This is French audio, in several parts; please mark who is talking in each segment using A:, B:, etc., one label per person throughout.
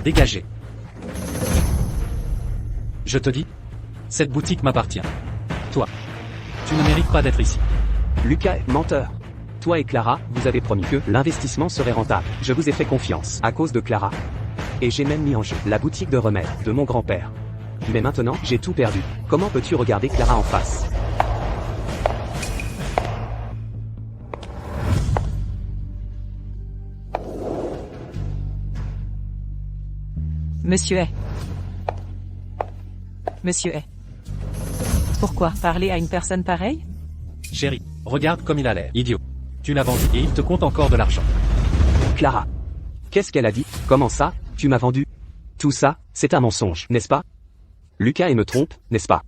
A: Dégagez. Je te dis, cette boutique m'appartient. Toi, tu ne mérites pas d'être ici.
B: Lucas est menteur. Toi et Clara, vous avez promis que l'investissement serait rentable. Je vous ai fait confiance à cause de Clara. Et j'ai même mis en jeu la boutique de remèdes de mon grand-père. Mais maintenant, j'ai tout perdu. Comment peux-tu regarder Clara en face?
C: Monsieur est. Monsieur est. Pourquoi parler à une personne pareille?
A: Chérie, regarde comme il a l'air. Idiot. Tu l'as vendu et il te compte encore de l'argent.
B: Clara. Qu'est-ce qu'elle a dit? Comment ça, tu m'as vendu? Tout ça, c'est un mensonge, n'est-ce pas? Lucas me trompe, n'est-ce pas?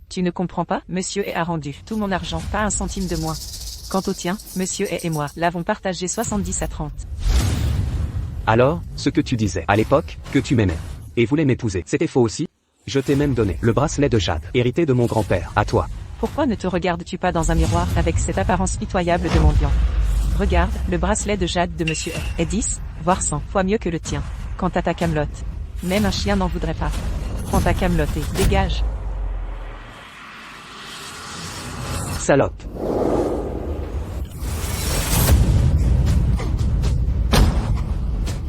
C: Tu ne comprends pas? Monsieur est a rendu tout mon argent, pas un centime de moins. Quant au tien, Monsieur est et moi l'avons partagé 70 à 30.
B: Alors, ce que tu disais à l'époque, que tu m'aimais et voulais m'épouser, c'était faux aussi? Je t'ai même donné le bracelet de jade, hérité de mon grand-père, à toi.
C: Pourquoi ne te regardes-tu pas dans un miroir avec cette apparence pitoyable de mendiant? Regarde, le bracelet de jade de Monsieur est 10, voire 100 fois mieux que le tien. Quant à ta camelote, même un chien n'en voudrait pas. Prends ta camelote et dégage.
B: Salope.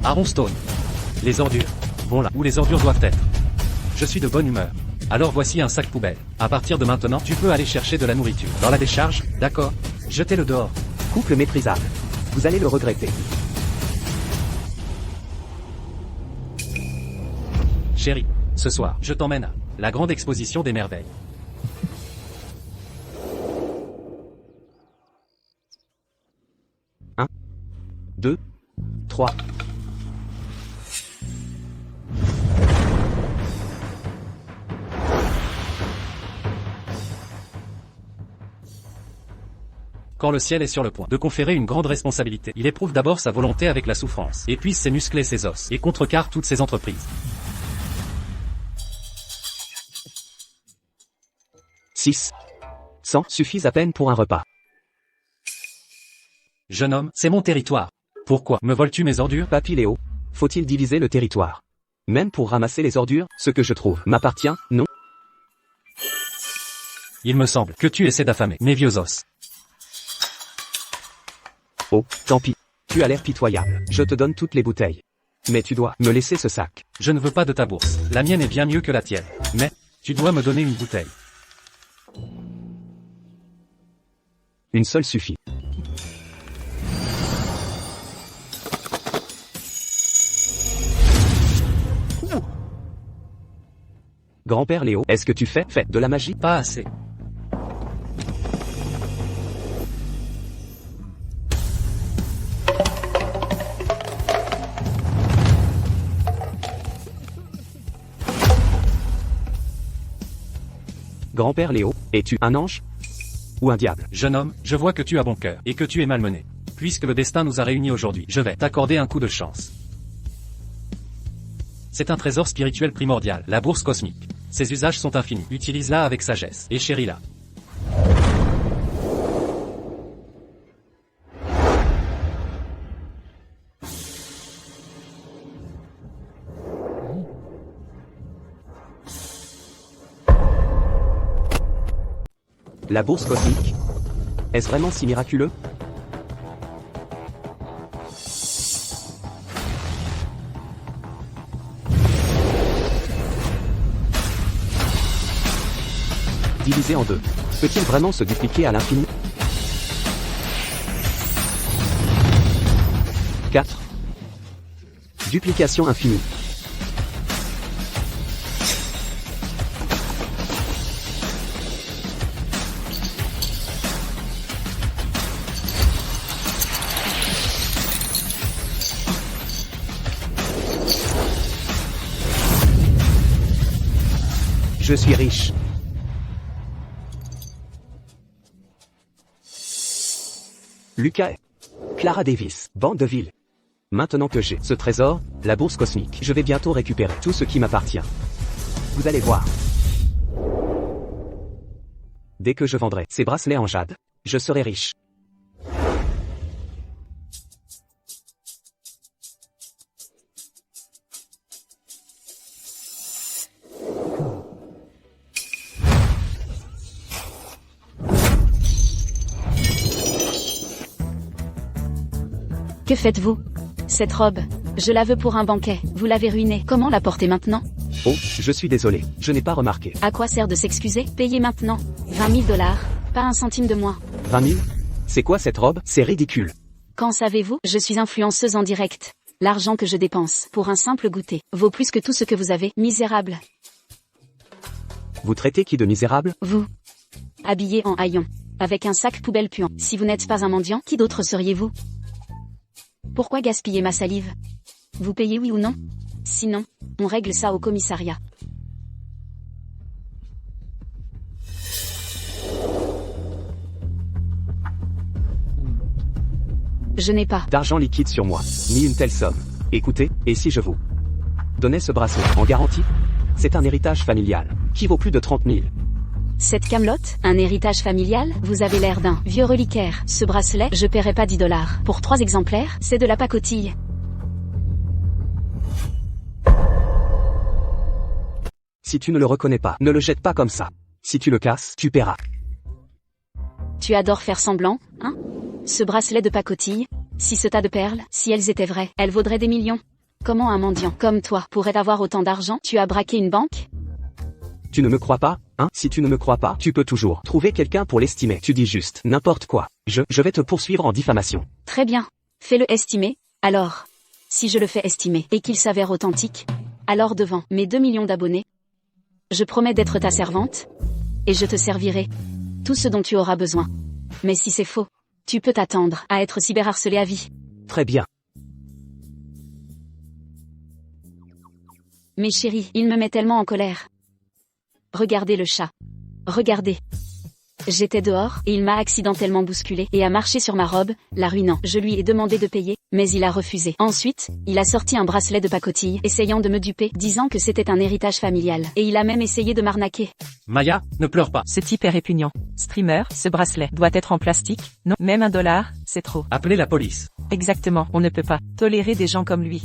A: Aaron Stone. Les ordures. Vont là où les ordures doivent être. Je suis de bonne humeur. Alors voici un sac poubelle. À partir de maintenant, tu peux aller chercher de la nourriture. Dans la décharge, d'accord? Jetez-le dehors.
B: Couple méprisable. Vous allez le regretter.
A: Chérie, ce soir, je t'emmène à la grande exposition des merveilles.
B: 2, 3.
A: Quand le ciel est sur le point de conférer une grande responsabilité, il éprouve d'abord sa volonté avec la souffrance, épuise ses muscles et ses os, et contrecarre toutes ses entreprises.
B: 6. 100 suffisent à peine pour un repas.
A: Jeune homme, c'est mon territoire. Pourquoi me voles-tu mes ordures?
B: Papy Léo, faut-il diviser le territoire? Même pour ramasser les ordures, ce que je trouve m'appartient, non?
A: Il me semble que tu essaies d'affamer mes vieux os.
B: Oh, tant pis. Tu as l'air pitoyable. Je te donne toutes les bouteilles. Mais tu dois me laisser ce sac.
A: Je ne veux pas de ta bourse. La mienne est bien mieux que la tienne. Mais, tu dois me donner une bouteille.
B: Une seule suffit. Grand-père Léo, est-ce que tu fais de la magie?
A: Pas assez.
B: Grand-père Léo, es-tu un ange? Ou un diable?
A: Jeune homme, je vois que tu as bon cœur, et que tu es malmené. Puisque le destin nous a réunis aujourd'hui, je vais t'accorder un coup de chance. C'est un trésor spirituel primordial, la bourse cosmique. Ses usages sont infinis, utilise-la avec sagesse, et chéris-la.
B: La bourse cosmique? Est-ce vraiment si miraculeux? Divisé en deux. Peut-il vraiment se dupliquer à l'infini? 4. Duplication infinie. Je suis riche. Lucas, Clara Davis, bande de villes. Maintenant que j'ai ce trésor, la bourse cosmique, je vais bientôt récupérer tout ce qui m'appartient. Vous allez voir. Dès que je vendrai ces bracelets en jade, je serai riche.
D: Que faites-vous? Cette robe, je la veux pour un banquet. Vous l'avez ruinée. Comment la porter maintenant?
B: Oh, je suis désolé, je n'ai pas remarqué.
D: À quoi sert de s'excuser? Payez maintenant. 20 000 $, pas un centime de moins.
B: 20 000? C'est quoi cette robe? C'est ridicule.
D: Qu'en savez-vous? Je suis influenceuse en direct. L'argent que je dépense pour un simple goûter vaut plus que tout ce que vous avez, misérable.
B: Vous traitez qui de misérable?
D: Vous, habillé en haillons, avec un sac poubelle puant. Si vous n'êtes pas un mendiant, qui d'autre seriez-vous? Pourquoi gaspiller ma salive? Vous payez oui ou non? Sinon, on règle ça au commissariat. Je n'ai pas
B: D'argent liquide sur moi, ni une telle somme. Écoutez, et si je vous donnais ce bracelet en garantie? C'est un héritage familial, qui vaut plus de 30 000.
D: Cette camelote, un héritage familial, vous avez l'air d'un vieux reliquaire. Ce bracelet, je paierai pas 10 $. Pour 3 exemplaires, c'est de la pacotille.
B: Si tu ne le reconnais pas, ne le jette pas comme ça. Si tu le casses, tu paieras.
D: Tu adores faire semblant, hein? Ce bracelet de pacotille, si ce tas de perles, si elles étaient vraies, elles vaudraient des millions. Comment un mendiant comme toi pourrait avoir autant d'argent? Tu as braqué une banque?
B: Tu ne me crois pas, hein? Si tu ne me crois pas, tu peux toujours trouver quelqu'un pour l'estimer. Tu dis juste n'importe quoi. Je vais te poursuivre en diffamation.
D: Très bien. Fais-le estimer, alors. Si je le fais estimer et qu'il s'avère authentique, alors devant mes 2 millions d'abonnés, je promets d'être ta servante, et je te servirai tout ce dont tu auras besoin. Mais si c'est faux, tu peux t'attendre à être cyberharcelé à vie.
B: Très bien.
D: Mais chérie, il me met tellement en colère. Regardez le chat. Regardez. J'étais dehors, et il m'a accidentellement bousculé, et a marché sur ma robe, la ruinant. Je lui ai demandé de payer, mais il a refusé. Ensuite, il a sorti un bracelet de pacotille, essayant de me duper, disant que c'était un héritage familial. Et il a même essayé de m'arnaquer.
A: Maya, ne pleure pas.
C: Ce type est répugnant. Streamer, ce bracelet doit être en plastique? Non, même $1, c'est trop.
A: Appelez la police.
C: Exactement, on ne peut pas tolérer des gens comme lui.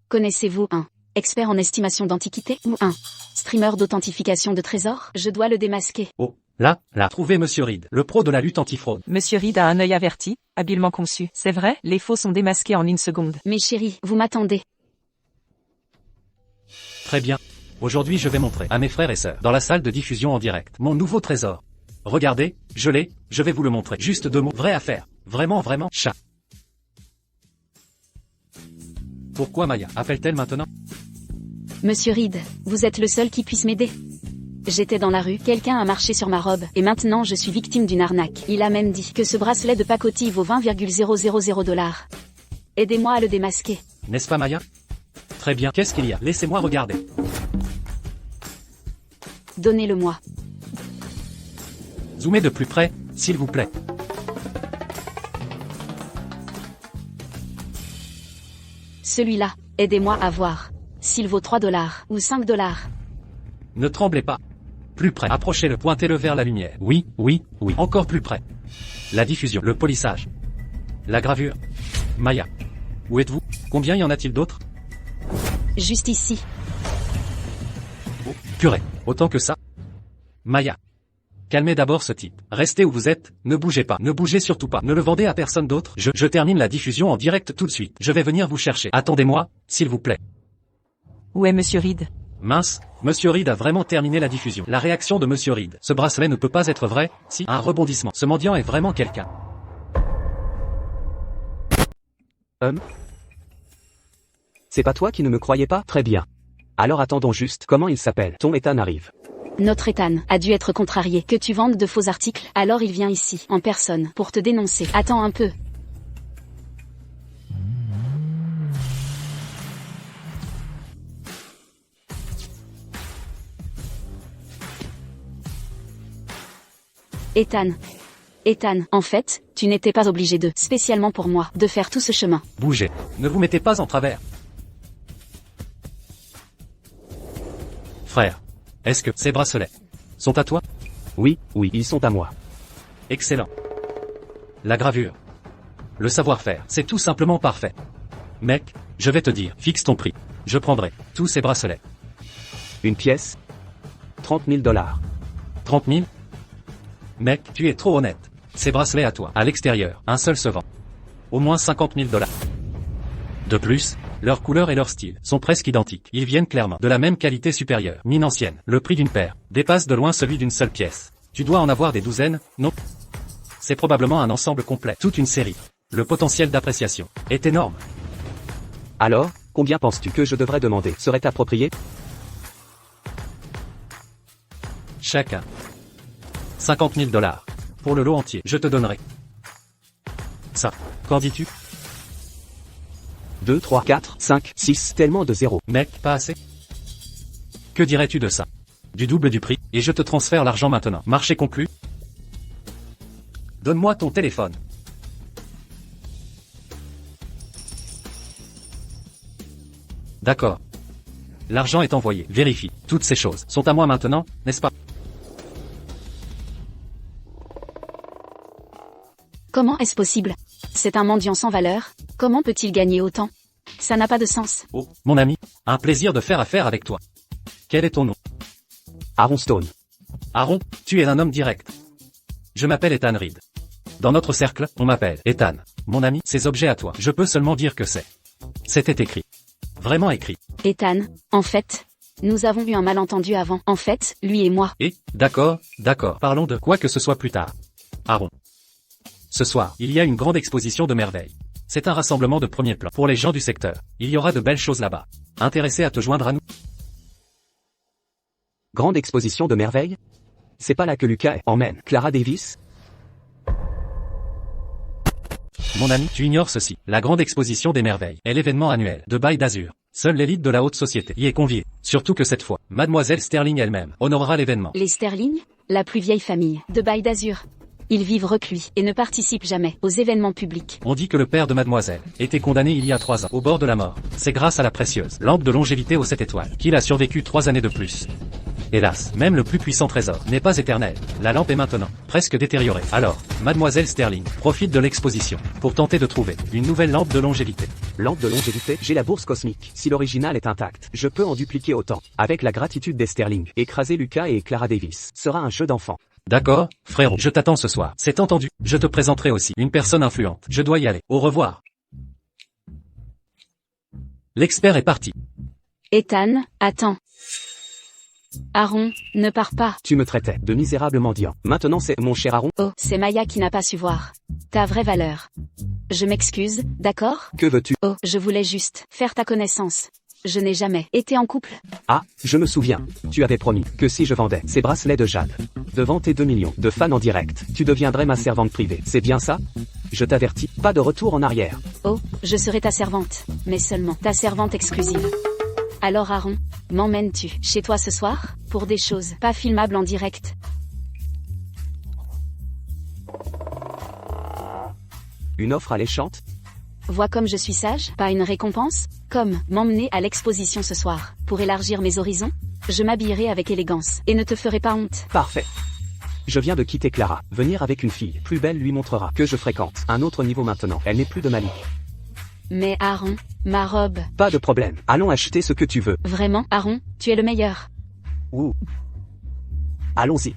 D: Connaissez-vous un expert en estimation d'antiquité ou un streamer d'authentification de trésors? Je dois le démasquer.
A: Oh, là, trouvez Monsieur Reed, le pro de la lutte antifraude.
C: Monsieur Reed a un œil averti, habilement conçu. C'est vrai, les faux sont démasqués en 1 seconde.
D: Mais chérie, vous m'attendez.
A: Très bien. Aujourd'hui je vais montrer à mes frères et sœurs, dans la salle de diffusion en direct, mon nouveau trésor. Regardez, je vais vous le montrer. Juste 2 mots, vraie affaire. Vraiment, chat. Pourquoi Maya appelle-t-elle maintenant?
D: Monsieur Reed, vous êtes le seul qui puisse m'aider. J'étais dans la rue, quelqu'un a marché sur ma robe, et maintenant je suis victime d'une arnaque. Il a même dit que ce bracelet de pacotille vaut 20,000 $. Aidez-moi à le démasquer.
A: N'est-ce pas Maya? Très bien, qu'est-ce qu'il y a? Laissez-moi regarder.
D: Donnez-le-moi.
A: Zoomez de plus près, s'il vous plaît.
D: Celui-là, aidez-moi à voir. S'il vaut 3 $ ou 5 $.
A: Ne tremblez pas. Plus près, approchez-le, pointez-le vers la lumière. Oui, encore plus près. La diffusion, le polissage. La gravure. Maya. Où êtes-vous? Combien y en a-t-il d'autres?
D: Juste ici.
A: Oh, purée, autant que ça. Maya. Calmez d'abord ce type. Restez où vous êtes, ne bougez pas, ne bougez surtout pas, ne le vendez à personne d'autre. Je termine la diffusion en direct tout de suite. Je vais venir vous chercher. Attendez-moi, s'il vous plaît.
C: Où est Monsieur Reed?
A: Mince, Monsieur Reed a vraiment terminé la diffusion. La réaction de Monsieur Reed. Ce bracelet ne peut pas être vrai, si, un rebondissement. Ce mendiant est vraiment quelqu'un.
B: C'est pas toi qui ne me croyais pas? Très bien. Alors attendons juste, comment il s'appelle? Ton Ethan arrive.
D: Notre Ethan a dû être contrarié que tu vendes de faux articles, alors il vient ici, en personne, pour te dénoncer. Attends un peu. Ethan, en fait, tu n'étais pas obligé de, spécialement pour moi, de faire tout ce chemin.
A: Bougez, ne vous mettez pas en travers. Frère, est-ce que ces bracelets sont à toi?
B: Oui, ils sont à moi.
A: Excellent. La gravure. Le savoir-faire, c'est tout simplement parfait. Mec, je vais te dire, fixe ton prix. Je prendrai tous ces bracelets.
B: Une pièce? 30 000 $.
A: 30 000? Mec, tu es trop honnête. Ces bracelets à toi, à l'extérieur, un seul se vend. Au moins 50 000 $. De plus, leur couleur et leur style sont presque identiques. Ils viennent clairement de la même qualité supérieure. Mine ancienne. Le prix d'une paire dépasse de loin celui d'une seule pièce. Tu dois en avoir des douzaines, non? C'est probablement un ensemble complet. Toute une série. Le potentiel d'appréciation est énorme.
B: Alors, combien penses-tu que je devrais demander? Serait approprié?
A: Chacun. 50 000 $. Pour le lot entier, je te donnerai ça. Qu'en dis-tu?
B: 2, 3, 4, 5, 6, tellement de zéros.
A: Mec, pas assez? Que dirais-tu de ça? Du double du prix, et je te transfère l'argent maintenant. Marché conclu? Donne-moi ton téléphone. D'accord. L'argent est envoyé. Vérifie. Toutes ces choses sont à moi maintenant, n'est-ce pas?
D: Comment est-ce possible? C'est un mendiant sans valeur, comment peut-il gagner autant? Ça n'a pas de sens.
A: Oh, mon ami, un plaisir de faire affaire avec toi. Quel est ton nom?
B: Aaron Stone.
A: Aaron, tu es un homme direct. Je m'appelle Ethan Reed. Dans notre cercle, on m'appelle Ethan. Mon ami, ces objets à toi, je peux seulement dire que c'est. C'était écrit. Vraiment écrit.
D: Ethan, en fait, nous avons eu un malentendu avant. En fait, lui et moi.
A: Et, d'accord, parlons de quoi que ce soit plus tard. Aaron. Ce soir, il y a une grande exposition de merveilles. C'est un rassemblement de premier plan. Pour les gens du secteur, il y aura de belles choses là-bas. Intéressé à te joindre à nous?
B: Grande exposition de merveilles? C'est pas là que Lucas emmène Clara Davis?
A: Mon ami, tu ignores ceci. La grande exposition des merveilles est l'événement annuel de Bail d'Azur. Seule l'élite de la haute société y est conviée. Surtout que cette fois, Mademoiselle Sterling elle-même honorera l'événement.
D: Les Sterling, la plus vieille famille de Bail d'Azur. Ils vivent reclus et ne participent jamais aux événements publics.
A: On dit que le père de Mademoiselle était condamné il y a 3 ans, au bord de la mort. C'est grâce à la précieuse lampe de longévité aux 7 étoiles qu'il a survécu 3 années de plus. Hélas, même le plus puissant trésor n'est pas éternel. La lampe est maintenant presque détériorée. Alors, Mademoiselle Sterling profite de l'exposition pour tenter de trouver une nouvelle lampe de longévité.
B: Lampe de longévité? J'ai la bourse cosmique. Si l'original est intact, je peux en dupliquer autant. Avec la gratitude des Sterling, écraser Lucas et Clara Davis sera un jeu d'enfant.
A: D'accord, frérot, je t'attends ce soir. C'est entendu. Je te présenterai aussi une personne influente. Je dois y aller. Au revoir. L'expert est parti.
D: Ethan, attends. Aaron, ne pars pas.
B: Tu me traitais de misérable mendiant. Maintenant c'est mon cher Aaron.
D: Oh, c'est Maya qui n'a pas su voir ta vraie valeur. Je m'excuse, d'accord?
B: Que veux-tu?
D: Oh, je voulais juste faire ta connaissance. Je n'ai jamais été en couple.
B: Ah, je me souviens. Tu avais promis que si je vendais ces bracelets de jade, devant tes 2 millions de fans en direct, tu deviendrais ma servante privée. C'est bien ça? Je t'avertis, pas de retour en arrière.
D: Oh, je serai ta servante, mais seulement ta servante exclusive. Alors Aaron, m'emmènes-tu chez toi ce soir, pour des choses pas filmables en direct?
B: Une offre alléchante?
D: Vois comme je suis sage, pas une récompense? Comme m'emmener à l'exposition ce soir, pour élargir mes horizons? Je m'habillerai avec élégance, et ne te ferai pas honte.
B: Parfait. Je viens de quitter Clara. Venir avec une fille plus belle lui montrera que je fréquente un autre niveau maintenant. Elle n'est plus de Malik.
D: Mais Aaron, ma robe...
B: Pas de problème. Allons acheter ce que tu veux.
D: Vraiment, Aaron, tu es le meilleur.
B: Ouh. Allons-y.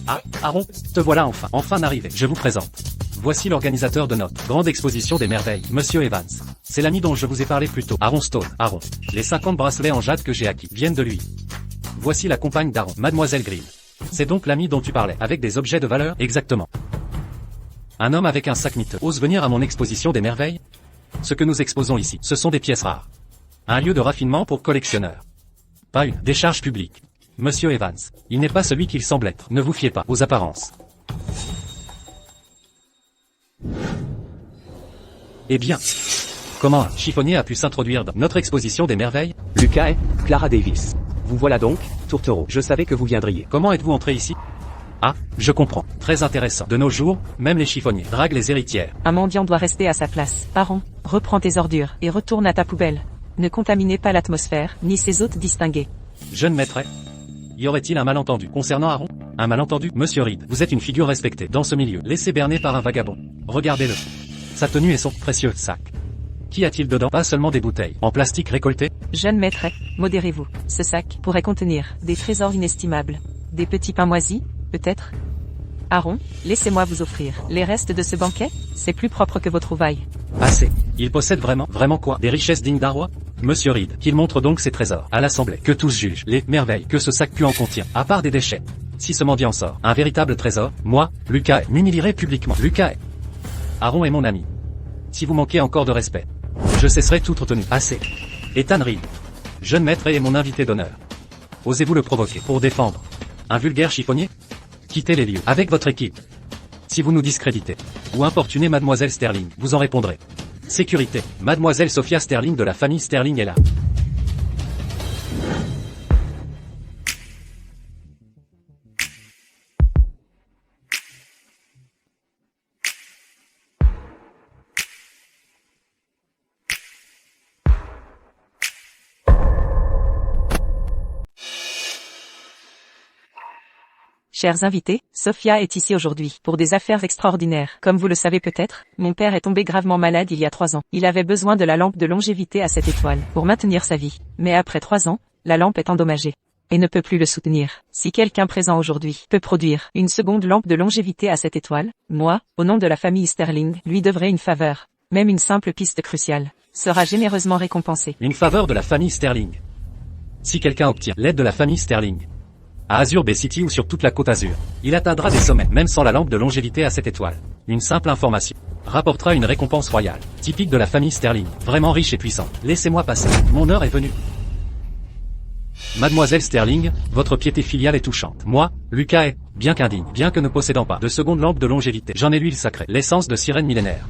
A: Ah, Aaron, te voilà enfin d'arriver. Je vous présente. Voici l'organisateur de notre grande exposition des merveilles, Monsieur Evans. C'est l'ami dont je vous ai parlé plus tôt, Aaron Stone. Aaron, les 50 bracelets en jade que j'ai acquis viennent de lui. Voici la compagne d'Aaron, Mademoiselle Green. C'est donc l'ami dont tu parlais, avec des objets de valeur, exactement. Un homme avec un sac miteux ose venir à mon exposition des merveilles? Ce que nous exposons ici, ce sont des pièces rares. Un lieu de raffinement pour collectionneurs. Pas une décharge publique. Monsieur Evans, il n'est pas celui qu'il semble être. Ne vous fiez pas aux apparences. Eh bien, comment un chiffonnier a pu s'introduire dans notre exposition des merveilles?
B: Lucas et Clara Davis. Vous voilà donc, tourtereau. Je savais que vous viendriez.
A: Comment êtes-vous entré ici? Ah, je comprends. Très intéressant. De nos jours, même les chiffonniers draguent les héritières.
C: Un mendiant doit rester à sa place. Aaron, reprends tes ordures et retourne à ta poubelle. Ne contaminez pas l'atmosphère, ni ses hôtes distingués.
A: Jeune maîtresse. Y aurait-il un malentendu concernant Aaron? Un malentendu? Monsieur Reed, vous êtes une figure respectée dans ce milieu. Laissez berner par un vagabond. Regardez-le. Sa tenue et son précieux sac. Qu'y a-t-il dedans? Pas seulement des bouteilles en plastique récoltées?
C: Jeune maître, modérez-vous. Ce sac pourrait contenir des trésors inestimables. Des petits pains moisis, peut-être? Aaron, laissez-moi vous offrir les restes de ce banquet. C'est plus propre que vos trouvailles.
A: Assez. Il possède vraiment quoi? Des richesses dignes d'un roi? Monsieur Reed, qu'il montre donc ses trésors à l'assemblée, que tous jugent les merveilles que ce sac pu en contient, à part des déchets. Si ce mendiant sort un véritable trésor, moi, Lucas, m'humilierai publiquement. Lucas, Aaron est mon ami. Si vous manquez encore de respect, je cesserai toute retenue. Assez. Ethan Reed, jeune maître et mon invité d'honneur. Osez-vous le provoquer pour défendre un vulgaire chiffonnier? Quittez les lieux avec votre équipe. Si vous nous discréditez ou importunez Mademoiselle Sterling, vous en répondrez. Sécurité. Mademoiselle Sophia Sterling de la famille Sterling est là.
C: Chers invités, Sophia est ici aujourd'hui pour des affaires extraordinaires. Comme vous le savez peut-être, mon père est tombé gravement malade il y a 3 ans. Il avait besoin de la lampe de longévité à 7 étoiles pour maintenir sa vie. Mais après 3 ans, la lampe est endommagée et ne peut plus le soutenir. Si quelqu'un présent aujourd'hui peut produire une seconde lampe de longévité à 7 étoiles, moi, au nom de la famille Sterling, lui devrai une faveur. Même une simple piste cruciale sera généreusement récompensée.
A: Une faveur de la famille Sterling. Si quelqu'un obtient l'aide de la famille Sterling, à Azure Bay City ou sur toute la côte Azur, il atteindra des sommets, même sans la lampe de longévité à 7 étoiles. Une simple information rapportera une récompense royale, typique de la famille Sterling, vraiment riche et puissante. Laissez-moi passer, mon heure est venue. Mademoiselle Sterling, votre piété filiale est touchante. Moi, Lucas est, bien qu'indigne, bien que ne possédant pas de seconde lampe de longévité, j'en ai l'huile sacrée, l'essence de sirène millénaire.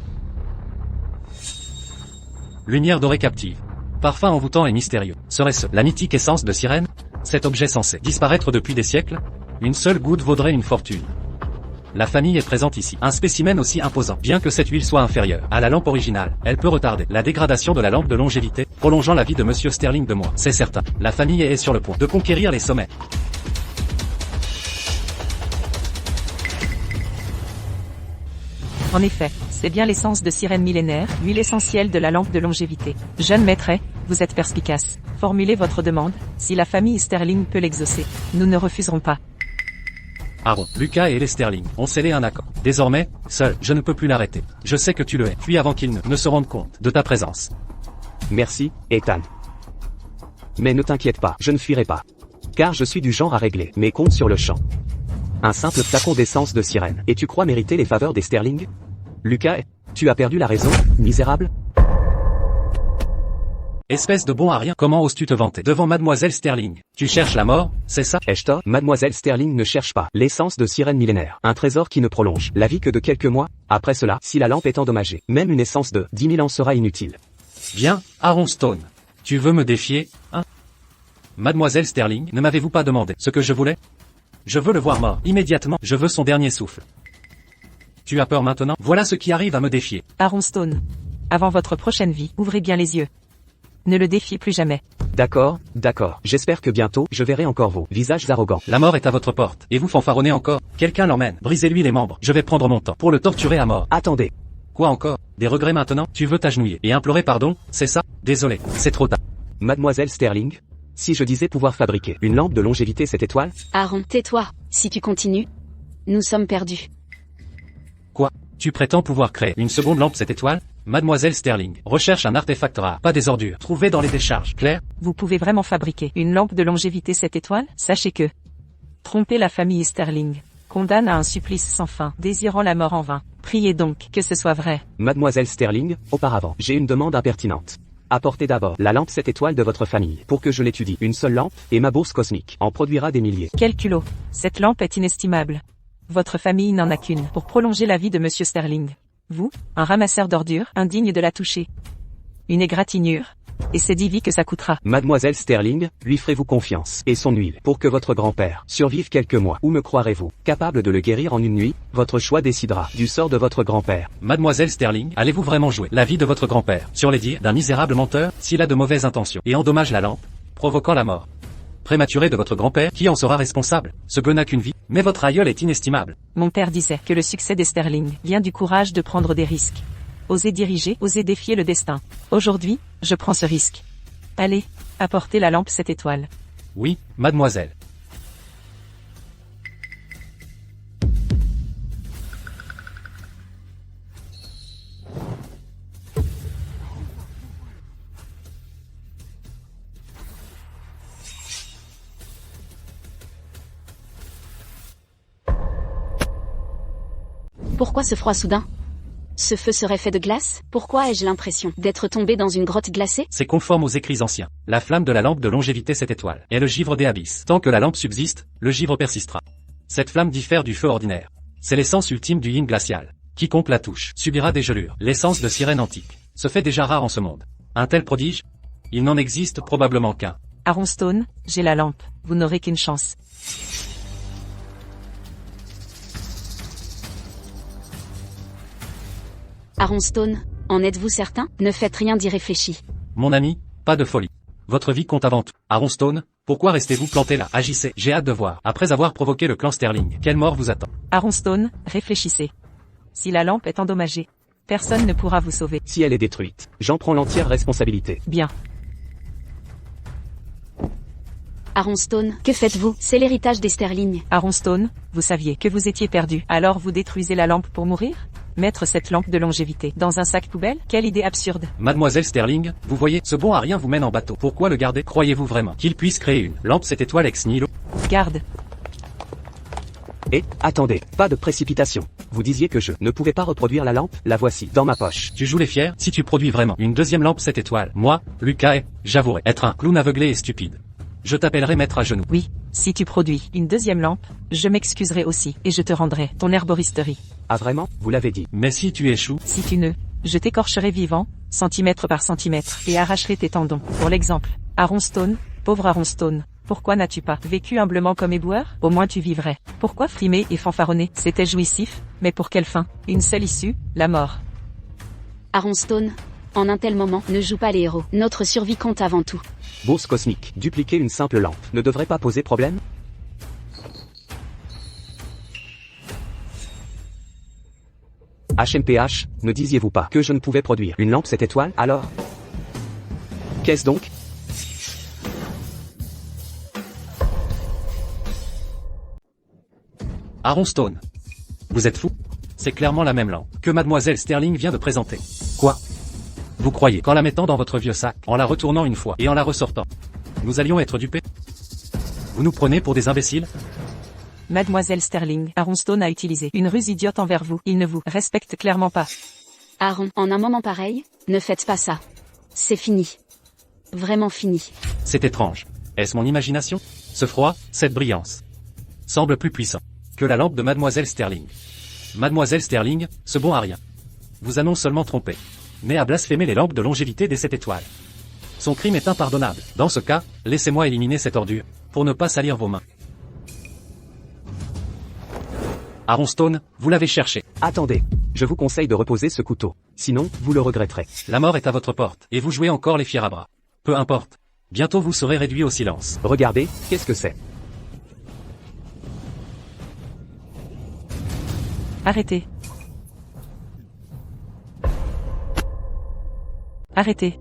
A: Lumière dorée captive. Parfum envoûtant et mystérieux. Serait-ce la mythique essence de sirène? Cet objet censé disparaître depuis des siècles? Une seule goutte vaudrait une fortune. La famille est présente ici. Un spécimen aussi imposant. Bien que cette huile soit inférieure à la lampe originale, elle peut retarder la dégradation de la lampe de longévité, prolongeant la vie de Monsieur Sterling de mois. C'est certain. La famille est sur le point de conquérir les sommets.
C: En effet, c'est bien l'essence de sirène millénaire, l'huile essentielle de la lampe de longévité. Jeune maître, vous êtes perspicace. Formulez votre demande, si la famille Sterling peut l'exaucer. Nous ne refuserons pas.
A: Aaron, Lucas et les Sterling ont scellé un accord. Désormais, seul, je ne peux plus l'arrêter. Je sais que tu le hais. Puis avant qu'il ne se rende compte de ta présence.
B: Merci, Ethan. Mais ne t'inquiète pas, je ne fuirai pas. Car je suis du genre à régler mes comptes sur le champ. Un simple flacon d'essence de sirène. Et tu crois mériter les faveurs des Sterling? Lucas, tu as perdu la raison, misérable?
A: Espèce de bon à rien, comment oses-tu te vanter devant Mademoiselle Sterling? Tu cherches la mort, c'est ça?
B: Ai-je tort? Mademoiselle Sterling ne cherche pas l'essence de sirène millénaire. Un trésor qui ne prolonge la vie que de quelques mois. Après cela, si la lampe est endommagée, même une essence de 10 000 ans sera inutile.
A: Bien, Aaron Stone. Tu veux me défier, hein? Mademoiselle Sterling, ne m'avez-vous pas demandé ce que je voulais? Je veux le voir mort, immédiatement, je veux son dernier souffle. Tu as peur maintenant? Voilà ce qui arrive à me défier.
C: Aaron Stone. Avant votre prochaine vie, ouvrez bien les yeux. Ne le défiez plus jamais.
B: D'accord, d'accord. J'espère que bientôt, je verrai encore vos visages arrogants.
A: La mort est à votre porte, et vous fanfaronnez encore. Quelqu'un l'emmène, brisez-lui les membres. Je vais prendre mon temps pour le torturer à mort.
B: Attendez.
A: Quoi encore? Des regrets maintenant? Tu veux t'agenouiller et implorer pardon? C'est ça? Désolé, c'est trop tard.
B: Mademoiselle Sterling, si je disais pouvoir fabriquer une lampe de longévité 7 étoiles?
D: Aaron, tais-toi. Si tu continues, nous sommes perdus.
A: Quoi? Tu prétends pouvoir créer une seconde lampe 7 étoiles? Mademoiselle Sterling recherche un artefact rare, pas des ordures, trouvées dans les décharges. Claire?
C: Vous pouvez vraiment fabriquer une lampe de longévité 7 étoiles? Sachez que tromper la famille Sterling condamne à un supplice sans fin, désirant la mort en vain. Priez donc que ce soit vrai.
B: Mademoiselle Sterling, auparavant, j'ai une demande impertinente. Apportez d'abord la lampe 7 étoiles de votre famille, pour que je l'étudie. Une seule lampe, et ma bourse cosmique en produira des milliers.
C: Quel culot! Cette lampe est inestimable. Votre famille n'en a qu'une pour prolonger la vie de Monsieur Sterling. Vous, un ramasseur d'ordures, indigne de la toucher. Une égratignure. Et c'est dit que ça coûtera.
B: Mademoiselle Sterling, lui ferez-vous confiance, et son huile, pour que votre grand-père survive quelques mois. Ou me croirez-vous, capable de le guérir en une nuit? Votre choix décidera du sort de votre grand-père.
A: Mademoiselle Sterling, allez-vous vraiment jouer la vie de votre grand-père sur les dires d'un misérable menteur, s'il a de mauvaises intentions, et endommage la lampe, provoquant la mort? prématuré de votre grand-père, qui en sera responsable? Ce gueux n'a qu'une vie, mais votre aïeul est inestimable.
C: Mon père disait que le succès des Sterling vient du courage de prendre des risques. Oser diriger, oser défier le destin. Aujourd'hui, je prends ce risque. Allez, apportez la lampe 7 étoiles.
A: Oui, mademoiselle.
D: Pourquoi ce froid soudain? Ce feu serait fait de glace? Pourquoi ai-je l'impression d'être tombé dans une grotte glacée?
A: C'est conforme aux écrits anciens. La flamme de la lampe de longévité 7 étoiles est le givre des abysses. Tant que la lampe subsiste, le givre persistera. Cette flamme diffère du feu ordinaire. C'est l'essence ultime du yin glacial. Quiconque la touche subira des gelures. L'essence de sirène antique se fait déjà rare en ce monde. Un tel prodige? Il n'en existe probablement qu'un.
C: Ironstone, j'ai la lampe. Vous n'aurez qu'une chance.
D: Ironstone, en êtes-vous certain? Ne faites rien d'irréfléchi.
A: Mon ami, pas de folie. Votre vie compte avant tout. Ironstone, pourquoi restez-vous planté là? Agissez, j'ai hâte de voir. Après avoir provoqué le clan Sterling, quelle mort vous attend?
C: Ironstone, réfléchissez. Si la lampe est endommagée, personne ne pourra vous sauver.
B: Si elle est détruite, j'en prends l'entière responsabilité.
C: Bien.
D: Ironstone, que faites-vous? C'est l'héritage des Sterling.
C: Ironstone, vous saviez que vous étiez perdu. Alors vous détruisez la lampe pour mourir? Mettre cette lampe de longévité dans un sac poubelle? Quelle idée absurde.
A: Mademoiselle Sterling, vous voyez, ce bon à rien vous mène en bateau. Pourquoi le garder? Croyez-vous vraiment qu'il puisse créer une lampe 7 étoiles ex nihilo?
C: Garde.
B: Et, attendez, pas de précipitation. Vous disiez que je ne pouvais pas reproduire la lampe, la voici, dans ma poche.
A: Tu joues les fiers? Si tu produis vraiment une deuxième lampe 7 étoiles, moi, Lucas, j'avouerai être un clown aveuglé et stupide. Je t'appellerai maître à genoux.
C: Oui, si tu produis une deuxième lampe, je m'excuserai aussi, et je te rendrai ton herboristerie.
B: Ah vraiment, vous l'avez dit.
A: Mais si tu échoues?
C: Si tu ne, je t'écorcherai vivant, centimètre par centimètre, et arracherai tes tendons. Pour l'exemple, Ironstone, pauvre Ironstone, pourquoi n'as-tu pas vécu humblement comme éboueur? Au moins tu vivrais. Pourquoi frimer et fanfaronner? C'était jouissif, mais pour quelle fin? Une seule issue, la mort.
D: Ironstone, en un tel moment, ne joue pas les héros. Notre survie compte avant tout.
B: Bourse cosmique, dupliquer une simple lampe, ne devrait pas poser problème? HMPH, ne disiez-vous pas que je ne pouvais produire une lampe 7 étoiles, alors? Qu'est-ce donc?
A: Ironstone. Vous êtes fou? C'est clairement la même lampe que mademoiselle Sterling vient de présenter. Quoi? Vous croyez qu'en la mettant dans votre vieux sac, en la retournant une fois et en la ressortant, nous allions être dupés? Vous nous prenez pour des imbéciles?
C: Mademoiselle Sterling, Ironstone a utilisé une ruse idiote envers vous. Il ne vous respecte clairement pas.
D: Aaron, en un moment pareil, ne faites pas ça. C'est fini. Vraiment fini.
A: C'est étrange. Est-ce mon imagination? Ce froid, cette brillance, semble plus puissant que la lampe de mademoiselle Sterling. Mademoiselle Sterling, ce bon à rien, vous a non seulement trompé, mais a blasphémé les lampes de longévité des 7 étoiles. Son crime est impardonnable. Dans ce cas, laissez-moi éliminer cette ordure, pour ne pas salir vos mains. Ironstone, vous l'avez cherché.
B: Attendez, je vous conseille de reposer ce couteau, sinon, vous le regretterez.
A: La mort est à votre porte, et vous jouez encore les fiers à bras. Peu importe. Bientôt vous serez réduit au silence.
B: Regardez, qu'est-ce que c'est?
C: Arrêtez. Arrêtez.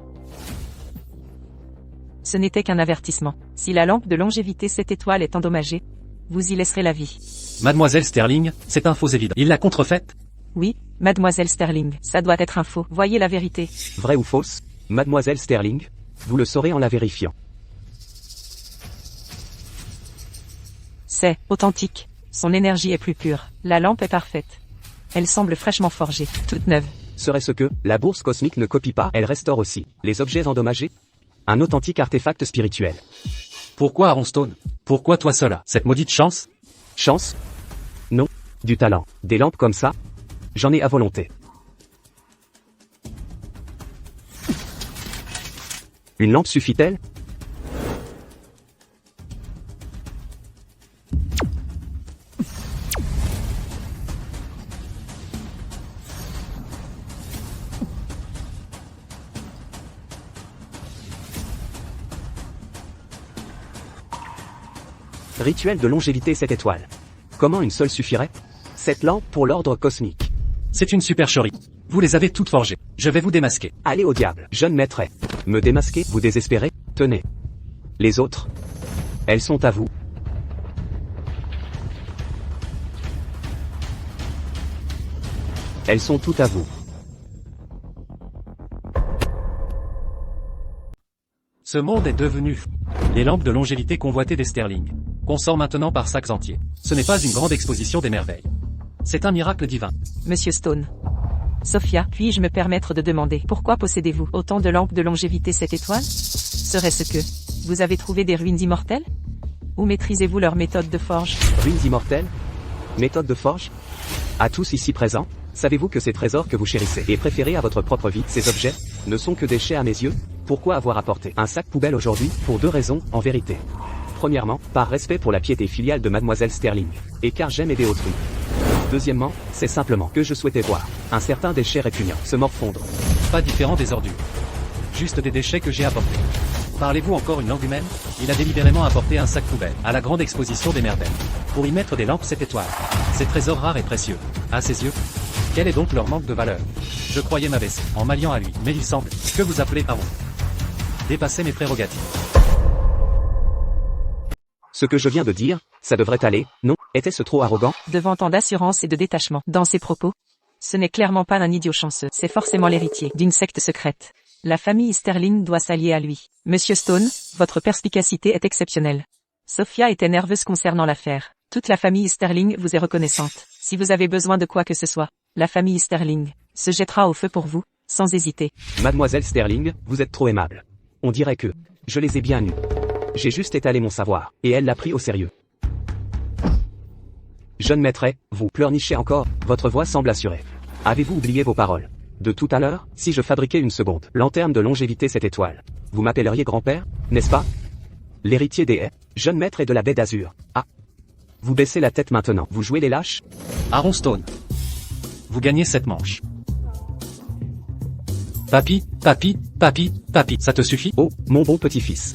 C: Ce n'était qu'un avertissement. Si la lampe de longévité 7 étoiles est endommagée, vous y laisserez la vie.
A: Mademoiselle Sterling, c'est un faux évident. Il l'a contrefaite?
C: Oui, mademoiselle Sterling, ça doit être un faux. Voyez la vérité.
B: Vrai ou fausse? Mademoiselle Sterling? Vous le saurez en la vérifiant.
C: C'est authentique. Son énergie est plus pure. La lampe est parfaite. Elle semble fraîchement forgée, toute neuve.
B: Serait-ce que, la bourse cosmique ne copie pas, elle restaure aussi, les objets endommagés? Un authentique artefact spirituel.
A: Pourquoi Ironstone? Pourquoi toi seul? Cette maudite chance?
B: Chance? Non. Du talent. Des lampes comme ça? J'en ai à volonté. Une lampe suffit-elle? Rituel de longévité 7 étoiles. Comment une seule suffirait? Cette lampe pour l'ordre cosmique.
A: C'est une supercherie. Vous les avez toutes forgées. Je vais vous démasquer.
B: Allez au diable, jeune maître. Me démasquer, vous désespérez? Tenez. Les autres? Elles sont à vous. Elles sont toutes à vous.
A: Ce monde est devenu fou. Les lampes de longévité convoitées des Sterling. Qu'on sort maintenant par sacs entiers. Ce n'est pas une grande exposition des merveilles. C'est un miracle divin.
C: Monsieur Stone. Sophia, puis-je me permettre de demander pourquoi possédez-vous autant de lampes de longévité 7 étoiles? Serait-ce que vous avez trouvé des ruines immortelles? Ou maîtrisez-vous leur méthode de forge?
B: Ruines immortelles? Méthode de forge? À tous ici présents, savez-vous que ces trésors que vous chérissez et préférez à votre propre vie, ces objets, ne sont que déchets à mes yeux? Pourquoi avoir apporté un sac poubelle aujourd'hui? Pour 2 raisons, en vérité. Premièrement, par respect pour la piété filiale de Mademoiselle Sterling, et car j'aime aider autrui. Deuxièmement, c'est simplement que je souhaitais voir un certain déchet répugnant se morfondre.
A: Pas différent des ordures. Juste des déchets que j'ai apportés. Parlez-vous encore une langue humaine? Il a délibérément apporté un sac poubelle à la grande exposition des merveilles. Pour y mettre des lampes 7 étoiles. Ces trésors rares et précieux. À ses yeux. Quel est donc leur manque de valeur? Je croyais m'abaisser en m'alliant à lui, mais il semble que vous appelez Aaron. Dépasser mes prérogatives.
B: Ce que je viens de dire, ça devrait aller, non? Était-ce trop arrogant?
C: Devant tant d'assurance et de détachement dans ses propos. Ce n'est clairement pas un idiot chanceux, c'est forcément l'héritier d'une secte secrète. La famille Sterling doit s'allier à lui. Monsieur Stone, votre perspicacité est exceptionnelle. Sophia était nerveuse concernant l'affaire. Toute la famille Sterling vous est reconnaissante. Si vous avez besoin de quoi que ce soit, la famille Sterling se jettera au feu pour vous, sans hésiter.
B: Mademoiselle Sterling, vous êtes trop aimable. On dirait que je les ai bien eus. J'ai juste étalé mon savoir, et elle l'a pris au sérieux. Jeune maître, vous pleurnichez encore, votre voix semble assurée. Avez-vous oublié vos paroles de tout à l'heure? Si je fabriquais une seconde lanterne de longévité 7 étoiles, vous m'appelleriez grand-père, n'est-ce pas? L'héritier des haies, jeune maître et de la baie d'Azur. Ah. Vous baissez la tête maintenant, vous jouez les lâches?
A: Aaron Stone. Vous gagnez cette manche. Papy, ça te suffit?
B: Oh, mon bon petit-fils.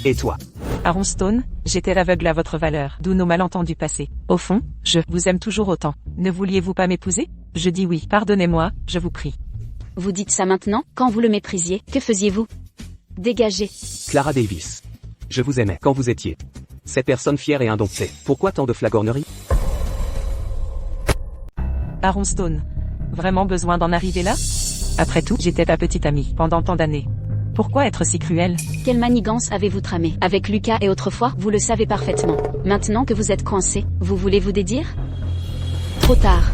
B: Et toi?
C: Aaron Stone, j'étais aveugle à votre valeur, d'où nos malentendus passés. Au fond, je vous aime toujours autant. Ne vouliez-vous pas m'épouser? Je dis oui. Pardonnez-moi, je vous prie.
D: Vous dites ça maintenant? Quand vous le méprisiez, que faisiez-vous? Dégagez.
B: Clara Davis. Je vous aimais quand vous étiez cette personne fière et indomptée. Pourquoi tant de flagornerie?
C: Aaron Stone. Vraiment besoin d'en arriver là? Après tout, j'étais ta petite amie pendant tant d'années. Pourquoi être si cruel?
D: Quelle manigance avez-vous tramé avec Lucas et autrefois? Vous le savez parfaitement. Maintenant que vous êtes coincé, vous voulez vous dédire? Trop tard.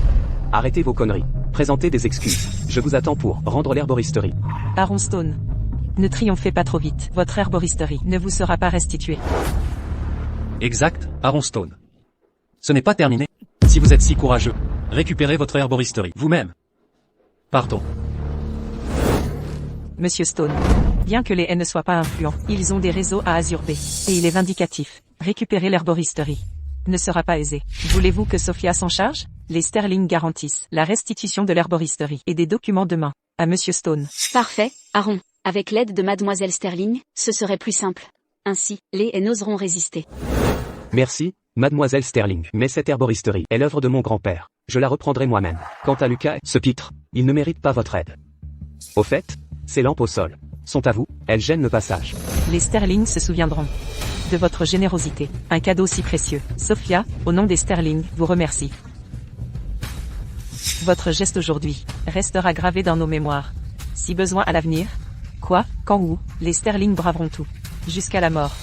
B: Arrêtez vos conneries. Présentez des excuses. Je vous attends pour rendre l'herboristerie.
C: Aaron Stone. Ne triomphez pas trop vite. Votre herboristerie ne vous sera pas restituée.
A: Exact, Aaron Stone. Ce n'est pas terminé. Si vous êtes si courageux, récupérez votre herboristerie vous-même. Partons.
C: Monsieur Stone. Bien que les haies ne soient pas influents, ils ont des réseaux à Azur B. Et il est vindicatif. Récupérer l'herboristerie ne sera pas aisé. Voulez-vous que Sophia s'en charge? Les Sterling garantissent la restitution de l'herboristerie et des documents demain à Monsieur Stone.
D: Parfait, Aaron. Avec l'aide de Mademoiselle Sterling, ce serait plus simple. Ainsi, les haies n'oseront résister.
B: Merci, Mademoiselle Sterling. Mais cette herboristerie est l'œuvre de mon grand-père. Je la reprendrai moi-même. Quant à Lucas, ce pitre, il ne mérite pas votre aide. Au fait, ces lampes au sol sont à vous, elles gênent le passage.
C: Les Sterling se souviendront de votre générosité. Un cadeau si précieux. Sophia, au nom des Sterling, vous remercie. Votre geste aujourd'hui restera gravé dans nos mémoires. Si besoin à l'avenir, quoi, quand ou où, les Sterling braveront tout. Jusqu'à la mort.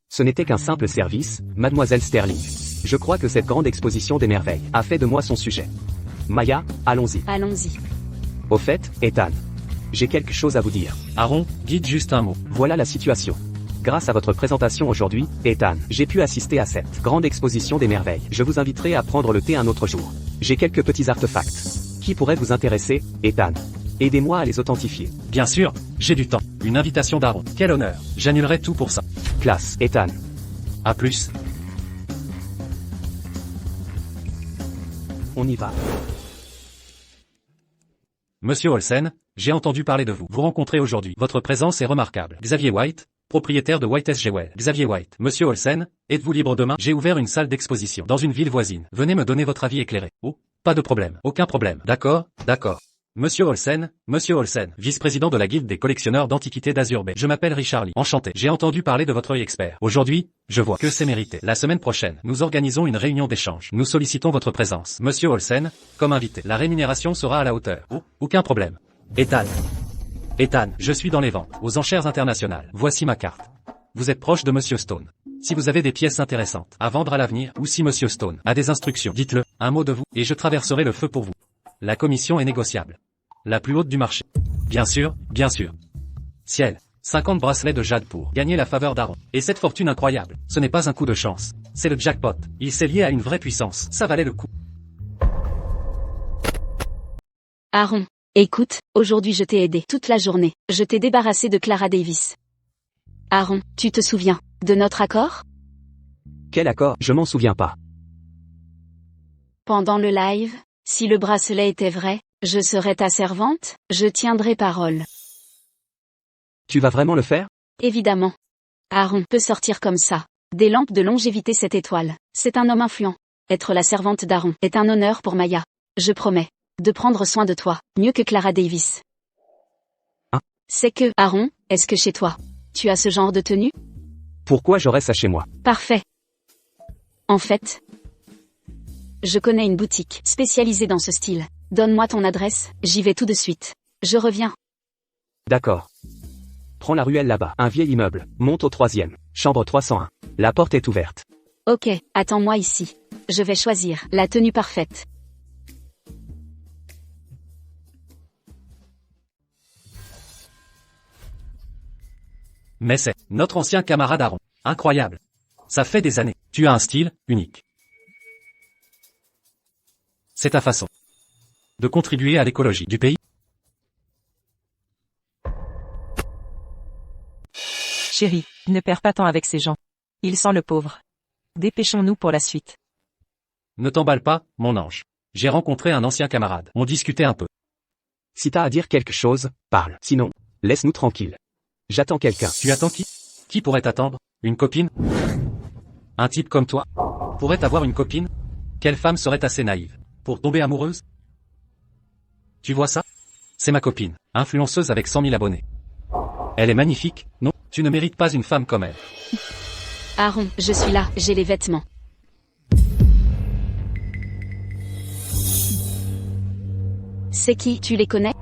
B: Ce n'était qu'un simple service, Mademoiselle Sterling. Je crois que cette grande exposition des merveilles a fait de moi son sujet. Maya, allons-y.
D: Allons-y.
B: Au fait, Ethan, j'ai quelque chose à vous dire.
A: Aaron, guide juste un mot.
B: Voilà la situation. Grâce à votre présentation aujourd'hui, Ethan, j'ai pu assister à cette grande exposition des merveilles. Je vous inviterai à prendre le thé un autre jour. J'ai quelques petits artefacts qui pourraient vous intéresser, Ethan. Aidez-moi à les authentifier.
A: Bien sûr, j'ai du temps. Une invitation d'Aaron. Quel honneur. J'annulerai tout pour ça.
B: Classe, Ethan.
A: À plus.
B: On y va.
A: Monsieur Olsen, j'ai entendu parler de vous. Vous rencontrez aujourd'hui. Votre présence est remarquable. Xavier White, propriétaire de White SG Well. Xavier White. Monsieur Olsen, êtes-vous libre demain? J'ai ouvert une salle d'exposition dans une ville voisine. Venez me donner votre avis éclairé. Oh, pas de problème. Aucun problème. D'accord, d'accord. Monsieur Olsen, vice-président de la Guilde des collectionneurs d'antiquités d'Azur Bay. Je m'appelle Richard Lee. Enchanté. J'ai entendu parler de votre œil expert. Aujourd'hui, je vois que c'est mérité. La semaine prochaine, nous organisons une réunion d'échange. Nous sollicitons votre présence. Monsieur Olsen, comme invité. La rémunération sera à la hauteur. Oh, aucun problème. Ethan, je suis dans les ventes, aux enchères internationales. Voici ma carte. Vous êtes proche de Monsieur Stone. Si vous avez des pièces intéressantes à vendre à l'avenir, ou si Monsieur Stone a des instructions, dites-le, un mot de vous, et je traverserai le feu pour vous. La commission est négociable. La plus haute du marché. Bien sûr, bien sûr. Ciel. 50 bracelets de jade pour gagner la faveur d'Aaron. Et cette fortune incroyable, ce n'est pas un coup de chance. C'est le jackpot. Il s'est lié à une vraie puissance. Ça valait le coup.
D: Aaron, écoute, aujourd'hui je t'ai aidé toute la journée. Je t'ai débarrassé de Clara Davis. Aaron, tu te souviens de notre accord?
B: Quel accord? Je m'en souviens pas.
D: Pendant le live, si le bracelet était vrai, je serais ta servante, je tiendrai parole.
B: Tu vas vraiment le faire?
D: Évidemment. Aaron peut sortir comme ça. Des lampes de longévité cette étoile. C'est un homme influent. Être la servante d'Aaron est un honneur pour Maya. Je promets de prendre soin de toi, mieux que Clara Davis.
B: Hein?
D: C'est que, Aaron, est-ce que chez toi, tu as ce genre de tenue?
B: Pourquoi j'aurais ça chez moi?
D: Parfait. En fait, je connais une boutique spécialisée dans ce style. Donne-moi ton adresse, j'y vais tout de suite. Je reviens.
B: D'accord. Prends la ruelle là-bas, un vieil immeuble, monte au 3e, chambre 301. La porte est ouverte.
D: Ok, attends-moi ici. Je vais choisir la tenue parfaite.
A: Mais c'est notre ancien camarade Aaron. Incroyable. Ça fait des années. Tu as un style unique. C'est ta façon de contribuer à l'écologie du pays.
C: Chérie, ne perds pas temps avec ces gens. Ils sont le pauvre. Dépêchons-nous pour la suite.
A: Ne t'emballe pas, mon ange. J'ai rencontré un ancien camarade. On discutait un peu.
B: Si t'as à dire quelque chose, parle. Sinon, laisse-nous tranquilles. J'attends quelqu'un.
A: Tu attends qui? Qui pourrait t'attendre? Une copine? Un type comme toi pourrait avoir une copine? Quelle femme serait assez naïve pour tomber amoureuse? Tu vois ça? C'est ma copine, influenceuse avec 100 000 abonnés. Elle est magnifique, non? Tu ne mérites pas une femme comme elle.
D: Aaron, je suis là, j'ai les vêtements. C'est qui? Tu les connais?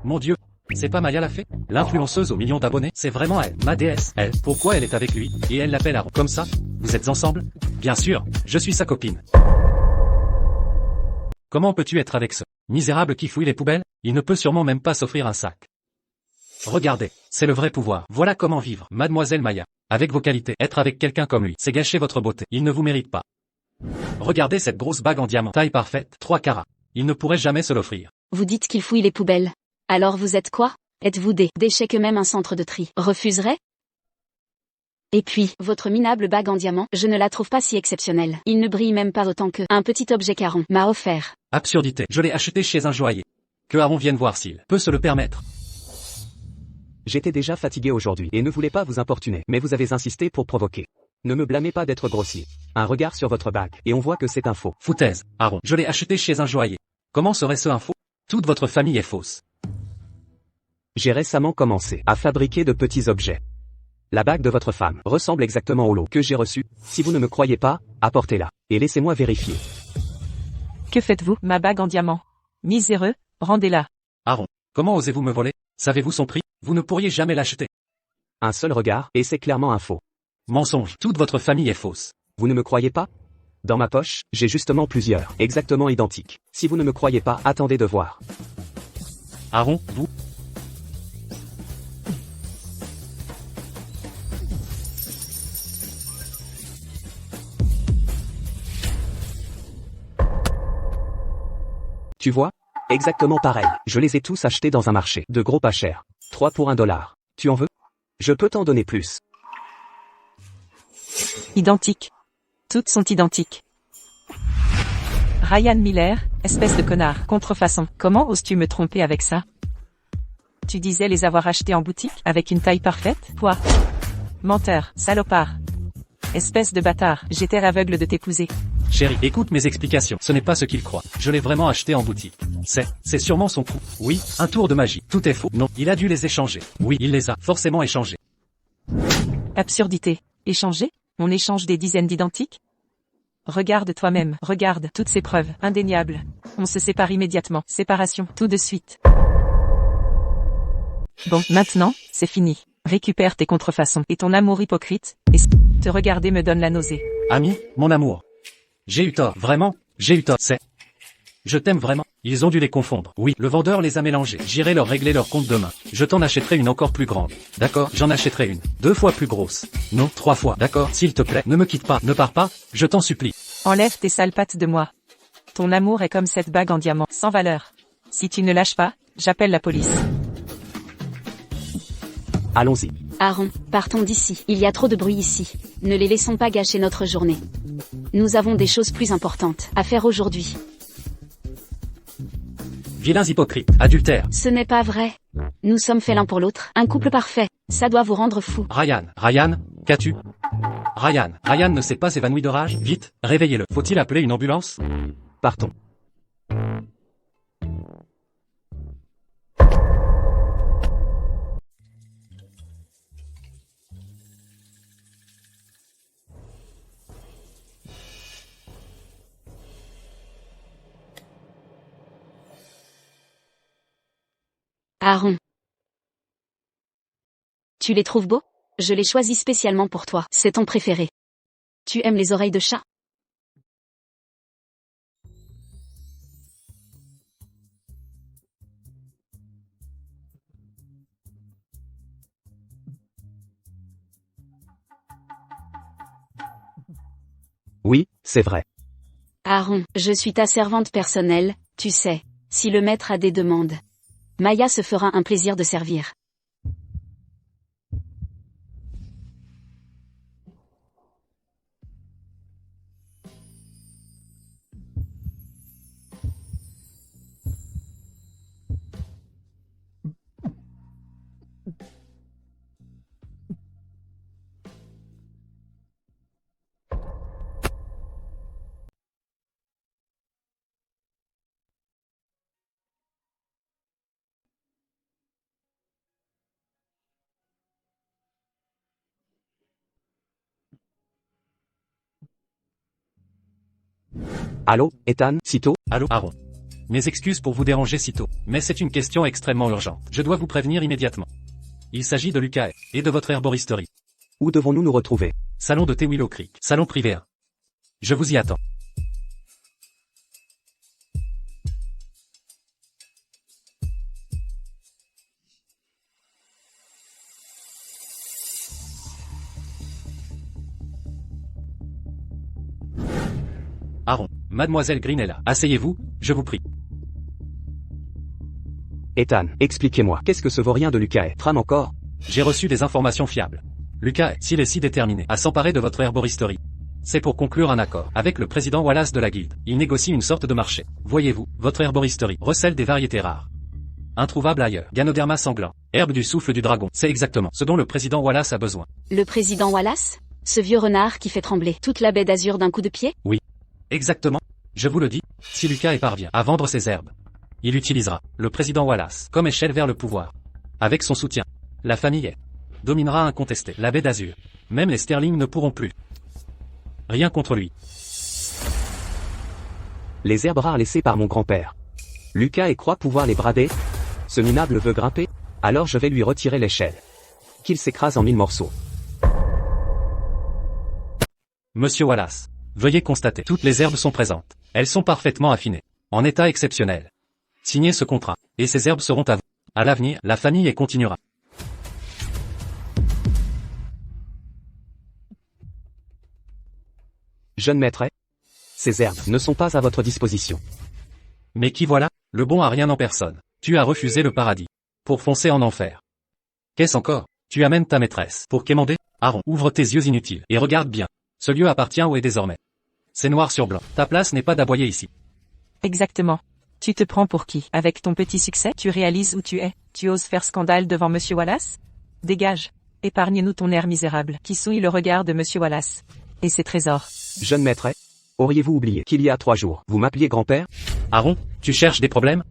A: Mon Dieu, c'est pas Maya la fée? L'influenceuse aux millions d'abonnés? C'est vraiment elle, ma déesse. Elle, pourquoi elle est avec lui? Et elle l'appelle Aaron. Comme ça? Vous êtes ensemble? Bien sûr, je suis sa copine. Comment peux-tu être avec ce misérable qui fouille les poubelles? Il ne peut sûrement même pas s'offrir un sac. Regardez, c'est le vrai pouvoir. Voilà comment vivre, mademoiselle Maya. Avec vos qualités, être avec quelqu'un comme lui, c'est gâcher votre beauté. Il ne vous mérite pas. Regardez cette grosse bague en diamant, taille parfaite, 3 carats. Il ne pourrait jamais se l'offrir.
D: Vous dites qu'il fouille les poubelles. Alors vous êtes quoi? Êtes-vous des déchets que même un centre de tri refuserait? Et puis, votre minable bague en diamant, je ne la trouve pas si exceptionnelle. Il ne brille même pas autant que un petit objet qu'Aaron m'a offert.
A: Absurdité. Je l'ai acheté chez un joaillier. Que Aaron vienne voir s'il peut se le permettre.
B: J'étais déjà fatigué aujourd'hui et ne voulais pas vous importuner, mais vous avez insisté pour provoquer. Ne me blâmez pas d'être grossier. Un regard sur votre bague, et on voit que c'est un faux.
A: Foutaise, Aaron. Je l'ai acheté chez un joaillier. Comment serait-ce un faux? Toute votre famille est fausse.
B: J'ai récemment commencé à fabriquer de petits objets. La bague de votre femme ressemble exactement au lot que j'ai reçu. Si vous ne me croyez pas, apportez-la, et laissez-moi vérifier.
C: Que faites-vous? Ma bague en diamant. Miséreux, rendez-la.
A: Aaron, comment osez-vous me voler? Savez-vous son prix? Vous ne pourriez jamais l'acheter.
B: Un seul regard, et c'est clairement un faux.
A: Mensonge. Toute votre famille est fausse.
B: Vous ne me croyez pas? Dans ma poche, j'ai justement plusieurs, exactement identiques. Si vous ne me croyez pas, attendez de voir.
A: Aaron, vous?
B: Tu vois? Exactement pareil. Je les ai tous achetés dans un marché, de gros pas cher. 3 pour $1. Tu en veux? Je peux t'en donner plus.
C: Identiques. Toutes sont identiques. Ryan Miller, espèce de connard, contrefaçon. Comment oses-tu me tromper avec ça? Tu disais les avoir achetés en boutique, avec une taille parfaite? Quoi? Menteur, salopard. Espèce de bâtard, j'étais aveugle de t'épouser.
A: Chérie, écoute mes explications. Ce n'est pas ce qu'il croit. Je l'ai vraiment acheté en boutique. C'est sûrement son coup. Oui, un tour de magie. Tout est faux. Non, il a dû les échanger. Oui, il les a forcément échangés.
C: Absurdité. Échanger? On échange des dizaines d'identiques? Regarde toi-même, regarde toutes ces preuves, indéniables. On se sépare immédiatement. Séparation, tout de suite. Bon, maintenant, c'est fini. Récupère tes contrefaçons et ton amour hypocrite, et te regarder me donne la nausée.
A: Ami, mon amour. J'ai eu tort, vraiment, j'ai eu tort, Je t'aime vraiment. Ils ont dû les confondre. Oui, le vendeur les a mélangés. J'irai leur régler leur compte demain. Je t'en achèterai une encore plus grande. D'accord, j'en achèterai une. 2 fois plus grosse. Non, 3 fois. D'accord, s'il te plaît, ne me quitte pas, ne pars pas, je t'en supplie.
C: Enlève tes sales pattes de moi. Ton amour est comme cette bague en diamant, sans valeur. Si tu ne lâches pas, j'appelle la police.
B: Allons-y.
D: Aaron, partons d'ici. Il y a trop de bruit ici. Ne les laissons pas gâcher notre journée. Nous avons des choses plus importantes à faire aujourd'hui.
A: Vilains hypocrites, adultères.
D: Ce n'est pas vrai. Nous sommes faits l'un pour l'autre. Un couple parfait. Ça doit vous rendre fou.
A: Ryan, qu'as-tu? Ryan ne s'est pas évanoui de rage? Vite, réveillez-le. Faut-il appeler une ambulance?
B: Partons.
D: Aaron. Tu les trouves beaux? Je les choisis spécialement pour toi. C'est ton préféré. Tu aimes les oreilles de chat?
B: Oui, c'est vrai.
D: Aaron, je suis ta servante personnelle, tu sais. Si le maître a des demandes, Maya se fera un plaisir de servir.
B: Allô, Ethan, sitôt?
A: Allô, Aaron. Mes excuses pour vous déranger si tôt, mais c'est une question extrêmement urgente. Je dois vous prévenir immédiatement. Il s'agit de Lucas et de votre herboristerie.
B: Où devons-nous nous retrouver?
A: Salon de T. Willow Creek, salon privé 1. Je vous y attends. Aaron, mademoiselle Green est là. Asseyez-vous, je vous prie.
B: Ethan, expliquez-moi, qu'est-ce que ce vaurien de Lucas trame encore?
A: J'ai reçu des informations fiables. Lucas, s'il est si déterminé à s'emparer de votre herboristerie, c'est pour conclure un accord avec le président Wallace de la guilde. Il négocie une sorte de marché. Voyez-vous, votre herboristerie recèle des variétés rares, introuvables ailleurs. Ganoderma sanglant, herbe du souffle du dragon, c'est exactement ce dont le président Wallace a besoin.
D: Le président Wallace? Ce vieux renard qui fait trembler toute la baie d'Azur d'un coup de pied?
A: Oui. Exactement. Je vous le dis, si Lucas parvient à vendre ses herbes, il utilisera le président Wallace comme échelle vers le pouvoir. Avec son soutien, la famille dominera incontesté la baie d'Azur. Même les Sterling ne pourront plus. Rien contre lui.
B: Les herbes rares laissées par mon grand-père. Lucas croit pouvoir les brader? Ce minable veut grimper? Alors je vais lui retirer l'échelle. Qu'il s'écrase en 1000 morceaux.
A: Monsieur Wallace, veuillez constater, toutes les herbes sont présentes. Elles sont parfaitement affinées, en état exceptionnel. Signez ce contrat, et ces herbes seront à vous. À l'avenir, la famille continuera.
B: Jeune maître, ces herbes ne sont pas à votre disposition.
A: Mais qui voilà? Le bon a rien en personne. Tu as refusé le paradis pour foncer en enfer. Qu'est-ce encore? Tu amènes ta maîtresse pour quémander? Aaron, ouvre tes yeux inutiles et regarde bien. Ce lieu appartient où est désormais. C'est noir sur blanc. Ta place n'est pas d'aboyer ici.
C: Exactement. Tu te prends pour qui? Avec ton petit succès, tu réalises où tu es? Tu oses faire scandale devant Monsieur Wallace? Dégage. Épargne-nous ton air misérable, qui souille le regard de Monsieur Wallace. Et ses trésors.
B: Jeune maître, auriez-vous oublié qu'il y a 3 jours, vous m'appeliez grand-père?
A: Aaron, tu cherches des problèmes?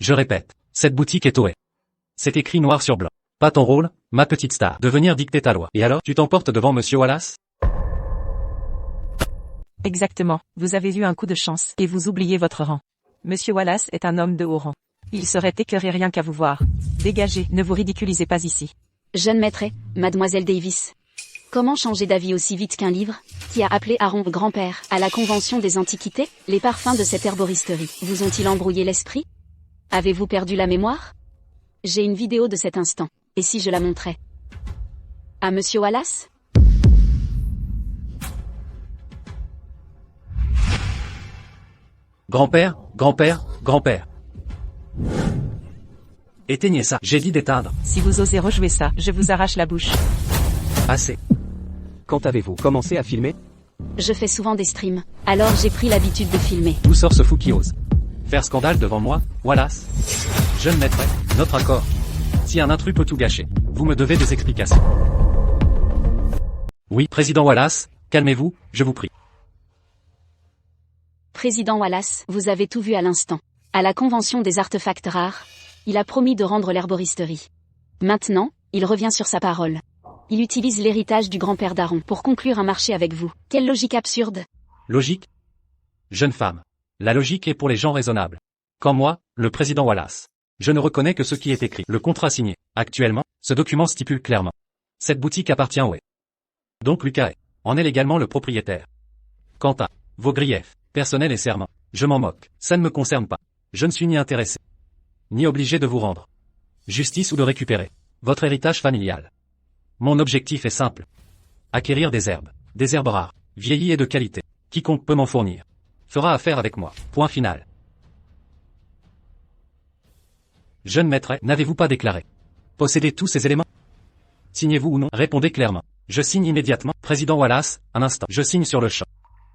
A: Je répète, cette boutique est Toé. C'est écrit noir sur blanc. Pas ton rôle, ma petite star, de venir dicter ta loi. Et alors, tu t'emportes devant Monsieur Wallace?
C: Exactement, vous avez eu un coup de chance, et vous oubliez votre rang. Monsieur Wallace est un homme de haut rang. Il serait écœuré rien qu'à vous voir. Dégagez, ne vous ridiculisez pas ici.
D: Jeune maître, mademoiselle Davis. Comment changer d'avis aussi vite qu'un livre? Qui a appelé Aaron grand-père à la convention des antiquités? Les parfums de cette herboristerie vous ont-ils embrouillé l'esprit? Avez-vous perdu la mémoire? J'ai une vidéo de cet instant. Et si je la montrais? À Monsieur Wallace?
A: Grand-père, grand-père, grand-père. Éteignez ça, j'ai dit d'éteindre.
C: Si vous osez rejouer ça, je vous arrache la bouche.
A: Assez.
B: Quand avez-vous commencé à filmer?
D: Je fais souvent des streams. Alors j'ai pris l'habitude de filmer.
A: D'où sort ce fou qui ose faire scandale devant moi, Wallace? Jeune maître, notre accord. Si un intrus peut tout gâcher, vous me devez des explications. Oui, président Wallace, calmez-vous, je vous prie.
D: Président Wallace, vous avez tout vu à l'instant. À la convention des artefacts rares, il a promis de rendre l'herboristerie. Maintenant, il revient sur sa parole. Il utilise l'héritage du grand-père d'Aaron pour conclure un marché avec vous. Quelle logique absurde!
A: Logique? Jeune femme. La logique est pour les gens raisonnables. Comme moi, le président Wallace. Je ne reconnais que ce qui est écrit. Le contrat signé. Actuellement, ce document stipule clairement. Cette boutique appartient au Donc Lucas en est légalement le propriétaire. Quant à vos griefs, personnels et serments, je m'en moque. Ça ne me concerne pas. Je ne suis ni intéressé, ni obligé de vous rendre justice ou de récupérer votre héritage familial. Mon objectif est simple. Acquérir des herbes rares, vieillies et de qualité. Quiconque peut m'en fournir fera affaire avec moi. Point final. Jeune maître, n'avez-vous pas déclaré posséder tous ces éléments? Signez-vous ou non? Répondez clairement. Je signe immédiatement. Président Wallace, un instant. Je signe sur le champ.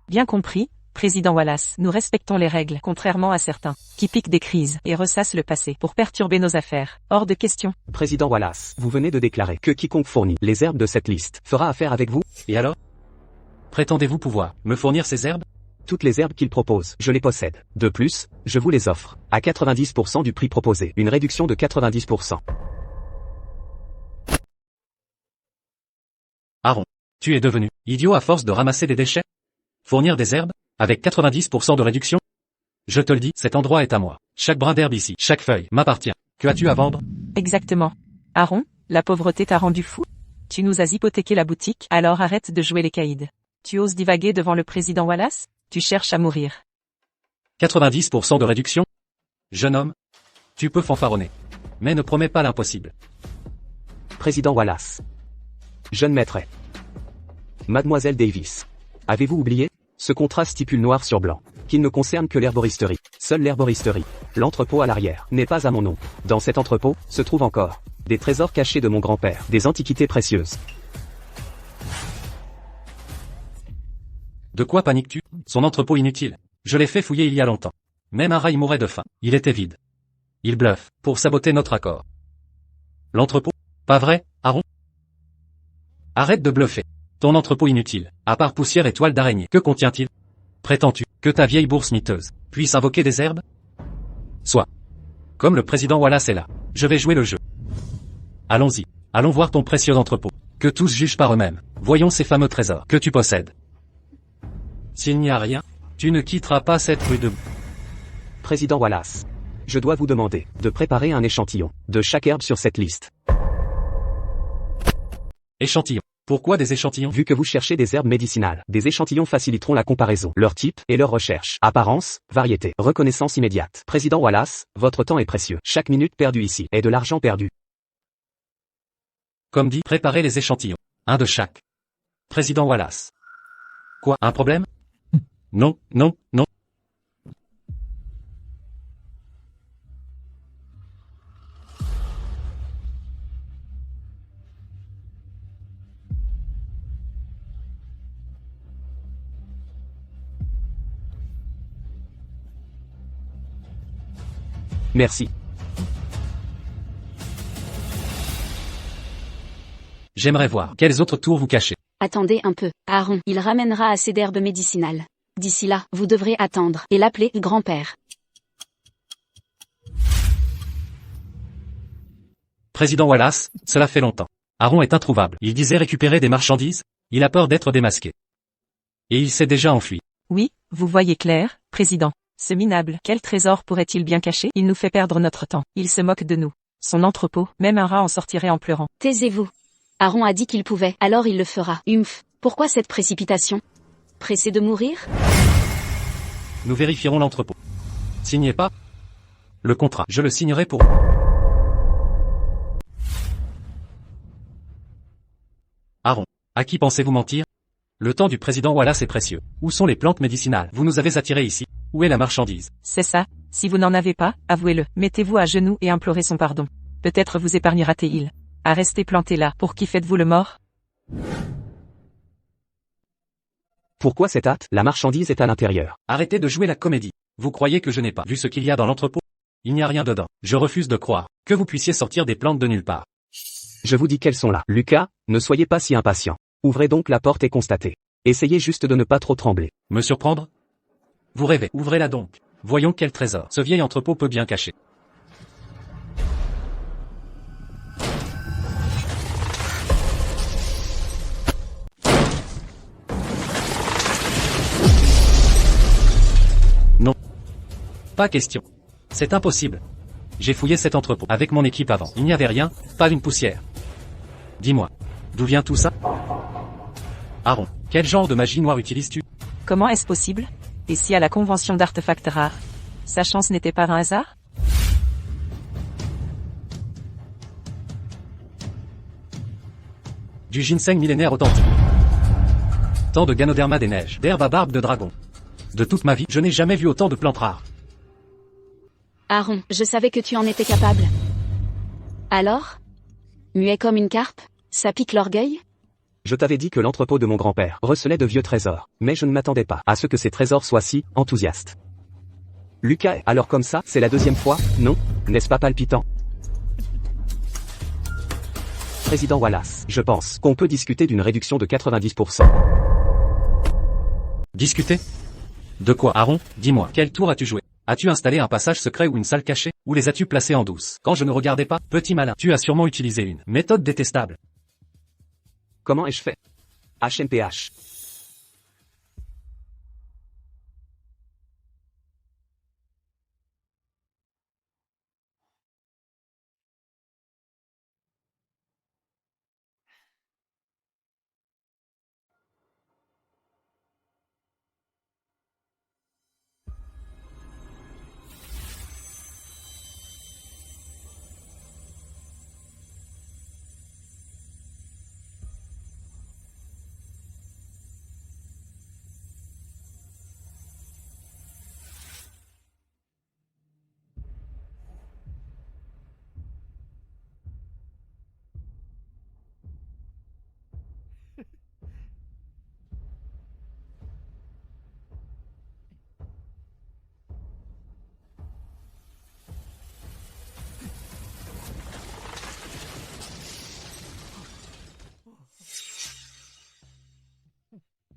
C: Bien compris, président Wallace. Nous respectons les règles, contrairement à certains, qui piquent des crises et ressassent le passé pour perturber nos affaires. Hors de question.
B: Président Wallace, vous venez de déclarer que quiconque fournit les herbes de cette liste fera affaire avec vous?
A: Et alors? Prétendez-vous pouvoir me fournir ces herbes?
B: Toutes les herbes qu'il propose, je les possède. De plus, je vous les offre, à 90% du prix proposé. Une réduction de 90%.
A: Aaron, tu es devenu idiot à force de ramasser des déchets? Fournir des herbes, avec 90% de réduction? Je te le dis, cet endroit est à moi. Chaque brin d'herbe ici, chaque feuille, m'appartient. Que as-tu à vendre?
C: Exactement. Aaron, la pauvreté t'a rendu fou? Tu nous as hypothéqué la boutique, alors arrête de jouer les caïds. Tu oses divaguer devant le président Wallace? Tu cherches à mourir.
A: 90% de réduction? Jeune homme, tu peux fanfaronner. Mais ne promets pas l'impossible.
B: Président Wallace. Jeune maître. Mademoiselle Davis. Avez-vous oublié? Ce contrat stipule noir sur blanc qu'il ne concerne que l'herboristerie. Seule l'herboristerie, l'entrepôt à l'arrière, n'est pas à mon nom. Dans cet entrepôt, se trouvent encore des trésors cachés de mon grand-père, des antiquités précieuses.
A: De quoi paniques-tu? Son entrepôt inutile. Je l'ai fait fouiller il y a longtemps. Même un rat y mourait de faim. Il était vide. Il bluffe, pour saboter notre accord. L'entrepôt? Pas vrai, Aaron? Arrête de bluffer. Ton entrepôt inutile, à part poussière et toile d'araignée, que contient-il? Prétends-tu que ta vieille bourse miteuse puisse invoquer des herbes? Soit. Comme le président Wallace est là, je vais jouer le jeu. Allons-y. Allons voir ton précieux entrepôt. Que tous jugent par eux-mêmes. Voyons ces fameux trésors que tu possèdes. S'il n'y a rien, tu ne quitteras pas cette rue de...
B: Président Wallace. Je dois vous demander de préparer un échantillon de chaque herbe sur cette liste.
A: Échantillons. Pourquoi des échantillons?
B: Vu que vous cherchez des herbes médicinales, des échantillons faciliteront la comparaison, leur type et leur recherche. Apparence, variété, reconnaissance immédiate. Président Wallace, votre temps est précieux. Chaque minute perdue ici est de l'argent perdu.
A: Comme dit, préparez les échantillons. Un de chaque. Président Wallace. Quoi, un problème? Non, non, non.
B: Merci.
A: J'aimerais voir quels autres tours vous cachez.
D: Attendez un peu, Aaron, il ramènera assez d'herbes médicinales. D'ici là, vous devrez attendre et l'appeler grand-père.
A: Président Wallace, cela fait longtemps. Aaron est introuvable. Il disait récupérer des marchandises. Il a peur d'être démasqué. Et il s'est déjà enfui.
C: Oui, vous voyez clair, président. Ce minable, quel trésor pourrait-il bien cacher? Il nous fait perdre notre temps. Il se moque de nous. Son entrepôt, même un rat en sortirait en pleurant.
D: Taisez-vous. Aaron a dit qu'il pouvait, alors il le fera. Humph. Pourquoi cette précipitation? Pressé de mourir?
A: Nous vérifierons l'entrepôt. Signez pas le contrat. Je le signerai pour vous. Aaron, à qui pensez-vous mentir? Le temps du président Wallace est précieux. Où sont les plantes médicinales? Vous nous avez attirés ici. Où est la marchandise?
C: C'est ça. Si vous n'en avez pas, avouez-le. Mettez-vous à genoux et implorez son pardon. Peut-être vous épargnera-t-il. À rester planté là. Pour qui faites-vous le mort?
B: Pourquoi cette hâte? La marchandise est à l'intérieur.
A: Arrêtez de jouer la comédie. Vous croyez que je n'ai pas vu ce qu'il y a dans l'entrepôt? Il n'y a rien dedans. Je refuse de croire que vous puissiez sortir des plantes de nulle part.
B: Je vous dis qu'elles sont là. Lucas, ne soyez pas si impatient. Ouvrez donc la porte et constatez. Essayez juste de ne pas trop trembler.
A: Me surprendre? Vous rêvez. Ouvrez-la donc. Voyons quel trésor ce vieil entrepôt peut bien cacher. Non. Pas question. C'est impossible. J'ai fouillé cet entrepôt avec mon équipe avant. Il n'y avait rien, pas une poussière. Dis-moi, d'où vient tout ça? Aaron, quel genre de magie noire utilises-tu?
C: Comment est-ce possible? Et si à la convention d'artefacts rares, sa chance n'était pas un hasard?
A: Du ginseng millénaire authentique. Tant de Ganoderma des neiges, d'herbe à barbe de dragon. De toute ma vie, je n'ai jamais vu autant de plantes rares.
D: Aaron, je savais que tu en étais capable. Alors? Muet comme une carpe? Ça pique l'orgueil?
B: Je t'avais dit que l'entrepôt de mon grand-père recelait de vieux trésors, mais je ne m'attendais pas à ce que ces trésors soient si enthousiastes. Lucas, alors comme ça, c'est la deuxième fois, non? N'est-ce pas palpitant? Président Wallace, je pense qu'on peut discuter d'une réduction de 90%.
A: Discuter? De quoi, Aaron? Dis-moi, quel tour as-tu joué? As-tu installé un passage secret ou une salle cachée? Ou les as-tu placés en douce? Quand je ne regardais pas, petit malin, tu as sûrement utilisé une méthode détestable.
B: Comment ai-je fait? HMPH.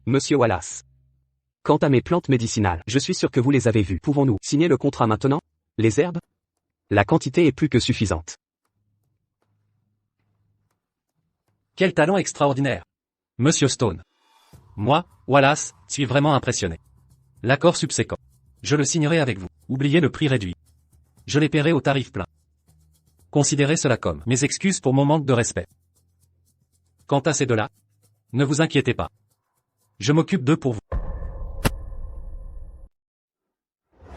B: Monsieur Wallace. Quant à mes plantes médicinales, je suis sûr que vous les avez vues. Pouvons-nous signer le contrat maintenant? Les herbes? La quantité est plus que suffisante.
A: Quel talent extraordinaire. Monsieur Stone. Moi, Wallace, suis vraiment impressionné. L'accord subséquent. Je le signerai avec vous. Oubliez le prix réduit. Je les paierai au tarif plein. Considérez cela comme mes excuses pour mon manque de respect. Quant à ces deux-là, ne vous inquiétez pas. Je m'occupe d'eux pour vous.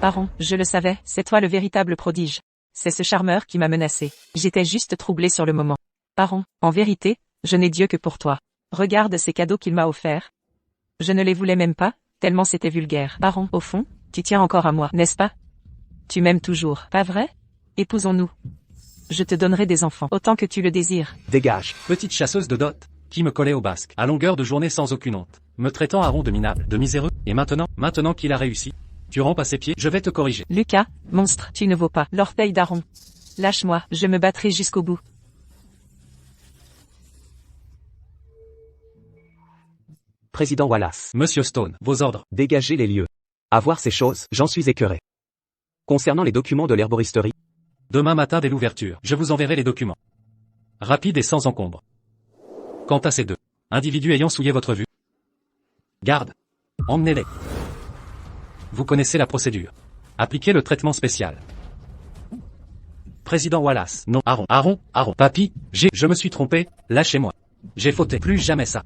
C: Aaron, je le savais, c'est toi le véritable prodige. C'est ce charmeur qui m'a menacé. J'étais juste troublé sur le moment. Aaron, en vérité, je n'ai Dieu que pour toi. Regarde ces cadeaux qu'il m'a offerts. Je ne les voulais même pas, tellement c'était vulgaire. Aaron, au fond, tu tiens encore à moi, n'est-ce pas? Tu m'aimes toujours, pas vrai? Épousons-nous. Je te donnerai des enfants, autant que tu le désires.
B: Dégage.
A: Petite chasseuse de dot, qui me collait au basque, à longueur de journée sans aucune honte, me traitant Aaron de minable, de miséreux, et maintenant qu'il a réussi, Tu rampes à ses pieds, je vais te corriger.
C: Lucas, monstre, tu ne vaux pas l'orteil d'Aaron. Lâche-moi, je me battrai jusqu'au bout.
B: Président Wallace.
A: Monsieur Stone, vos ordres.
B: Dégagez les lieux. À voir ces choses, j'en suis écœuré. Concernant les documents de l'herboristerie,
A: Demain matin dès l'ouverture, je vous enverrai les documents. Rapide et sans encombre. Quant à ces deux individus ayant souillé votre vue, garde, emmenez-les. Vous connaissez la procédure. Appliquez le traitement spécial. Président Wallace, non, Aaron, papy, je me suis trompé, lâchez-moi. J'ai fauté, plus jamais ça.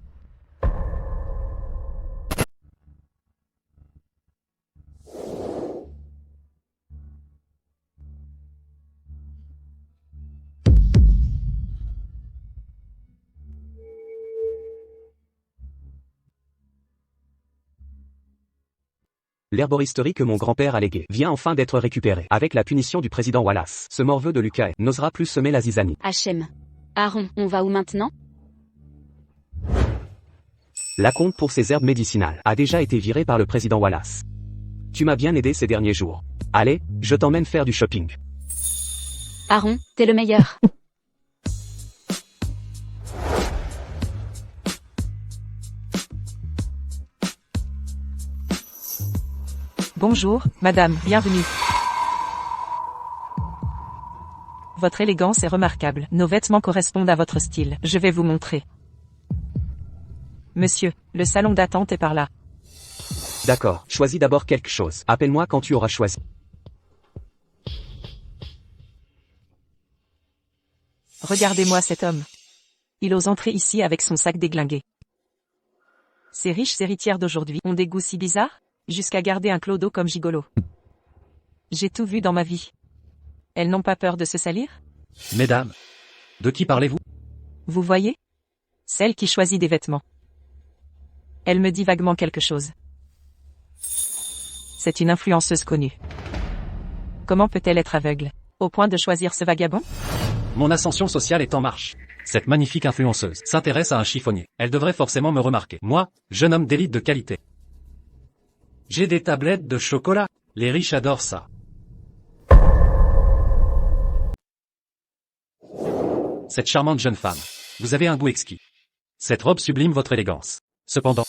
B: l'herboristerie que mon grand-père a léguée vient enfin d'être récupérée. Avec la punition du président Wallace, ce morveux de Lucas n'osera plus semer la zizanie.
D: Hachem. Aaron, on va où maintenant?
B: La compte pour ces herbes médicinales a déjà été virée par le président Wallace. Tu m'as bien aidé ces derniers jours. Allez, je t'emmène faire du shopping.
D: Aaron, t'es le meilleur.
C: Bonjour, madame, bienvenue. Votre élégance est remarquable. Nos vêtements correspondent à votre style. Je vais vous montrer. Monsieur, le salon d'attente est par là.
B: D'accord, choisis d'abord quelque chose. Appelle-moi quand tu auras choisi.
C: Regardez-moi cet homme. Il ose entrer ici avec son sac déglingué. Ces riches héritières d'aujourd'hui ont des goûts si bizarres, jusqu'à garder un clodo comme gigolo. J'ai tout vu dans ma vie. Elles n'ont pas peur de se salir?
A: Mesdames, de qui parlez-vous?
C: Vous voyez? Celle qui choisit des vêtements. Elle me dit vaguement quelque chose. C'est une influenceuse connue. Comment peut-elle être aveugle, au point de choisir ce vagabond?
A: Mon ascension sociale est en marche. Cette magnifique influenceuse s'intéresse à un chiffonnier. Elle devrait forcément me remarquer. Moi, jeune homme d'élite de qualité. J'ai des tablettes de chocolat. Les riches adorent ça. Cette charmante jeune femme. Vous avez un goût exquis. Cette robe sublime votre élégance. Cependant,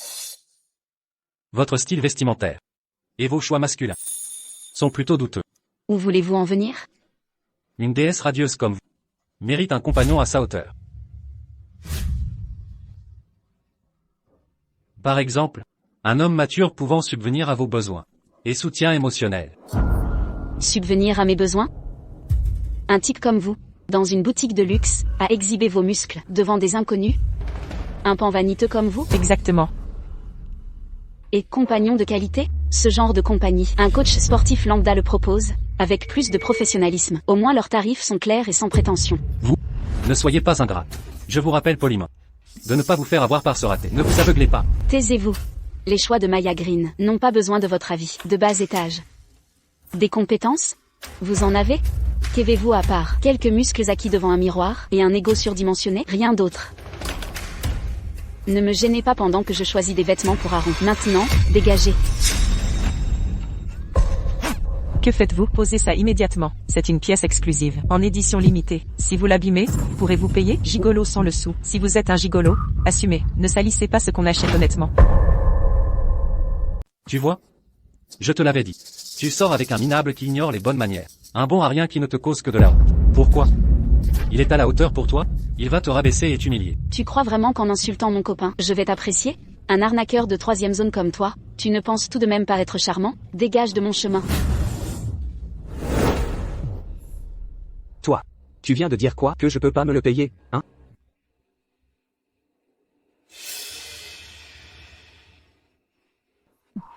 A: votre style vestimentaire et vos choix masculins sont plutôt douteux.
D: Où voulez-vous en venir?
A: Une déesse radieuse comme vous mérite un compagnon à sa hauteur. Par exemple, un homme mature pouvant subvenir à vos besoins et soutien émotionnel.
D: Subvenir à mes besoins? Un type comme vous, dans une boutique de luxe, à exhiber vos muscles devant des inconnus? Un pan vaniteux comme vous?
C: Exactement.
D: Et compagnon de qualité? Ce genre de compagnie, un coach sportif lambda le propose, avec plus de professionnalisme. Au moins leurs tarifs sont clairs et sans prétention.
A: Vous, ne soyez pas ingrat. Je vous rappelle poliment de ne pas vous faire avoir par ce raté. Ne vous aveuglez pas.
D: Taisez-vous. Les choix de Maya Green n'ont pas besoin de votre avis. De bas étage. Des compétences? Vous en avez? Qu'avez-vous à part quelques muscles acquis devant un miroir et un ego surdimensionné? Rien d'autre. Ne me gênez pas pendant que je choisis des vêtements pour Aaron. Maintenant, dégagez.
C: Que faites-vous? Posez ça immédiatement. C'est une pièce exclusive, en édition limitée. Si vous l'abîmez, pourrez-vous payer? Gigolo sans le sou. Si vous êtes un gigolo, assumez. Ne salissez pas ce qu'on achète honnêtement.
A: Tu vois? Je te l'avais dit. Tu sors avec un minable qui ignore les bonnes manières. Un bon à rien qui ne te cause que de la honte. Pourquoi? Il est à la hauteur pour toi? Il va te rabaisser et t'humilier.
D: Tu crois vraiment qu'en insultant mon copain, je vais t'apprécier? Un arnaqueur de 3e zone comme toi, tu ne penses tout de même pas être charmant? Dégage de mon chemin.
B: Toi, tu viens de dire quoi? Que je peux pas me le payer, hein?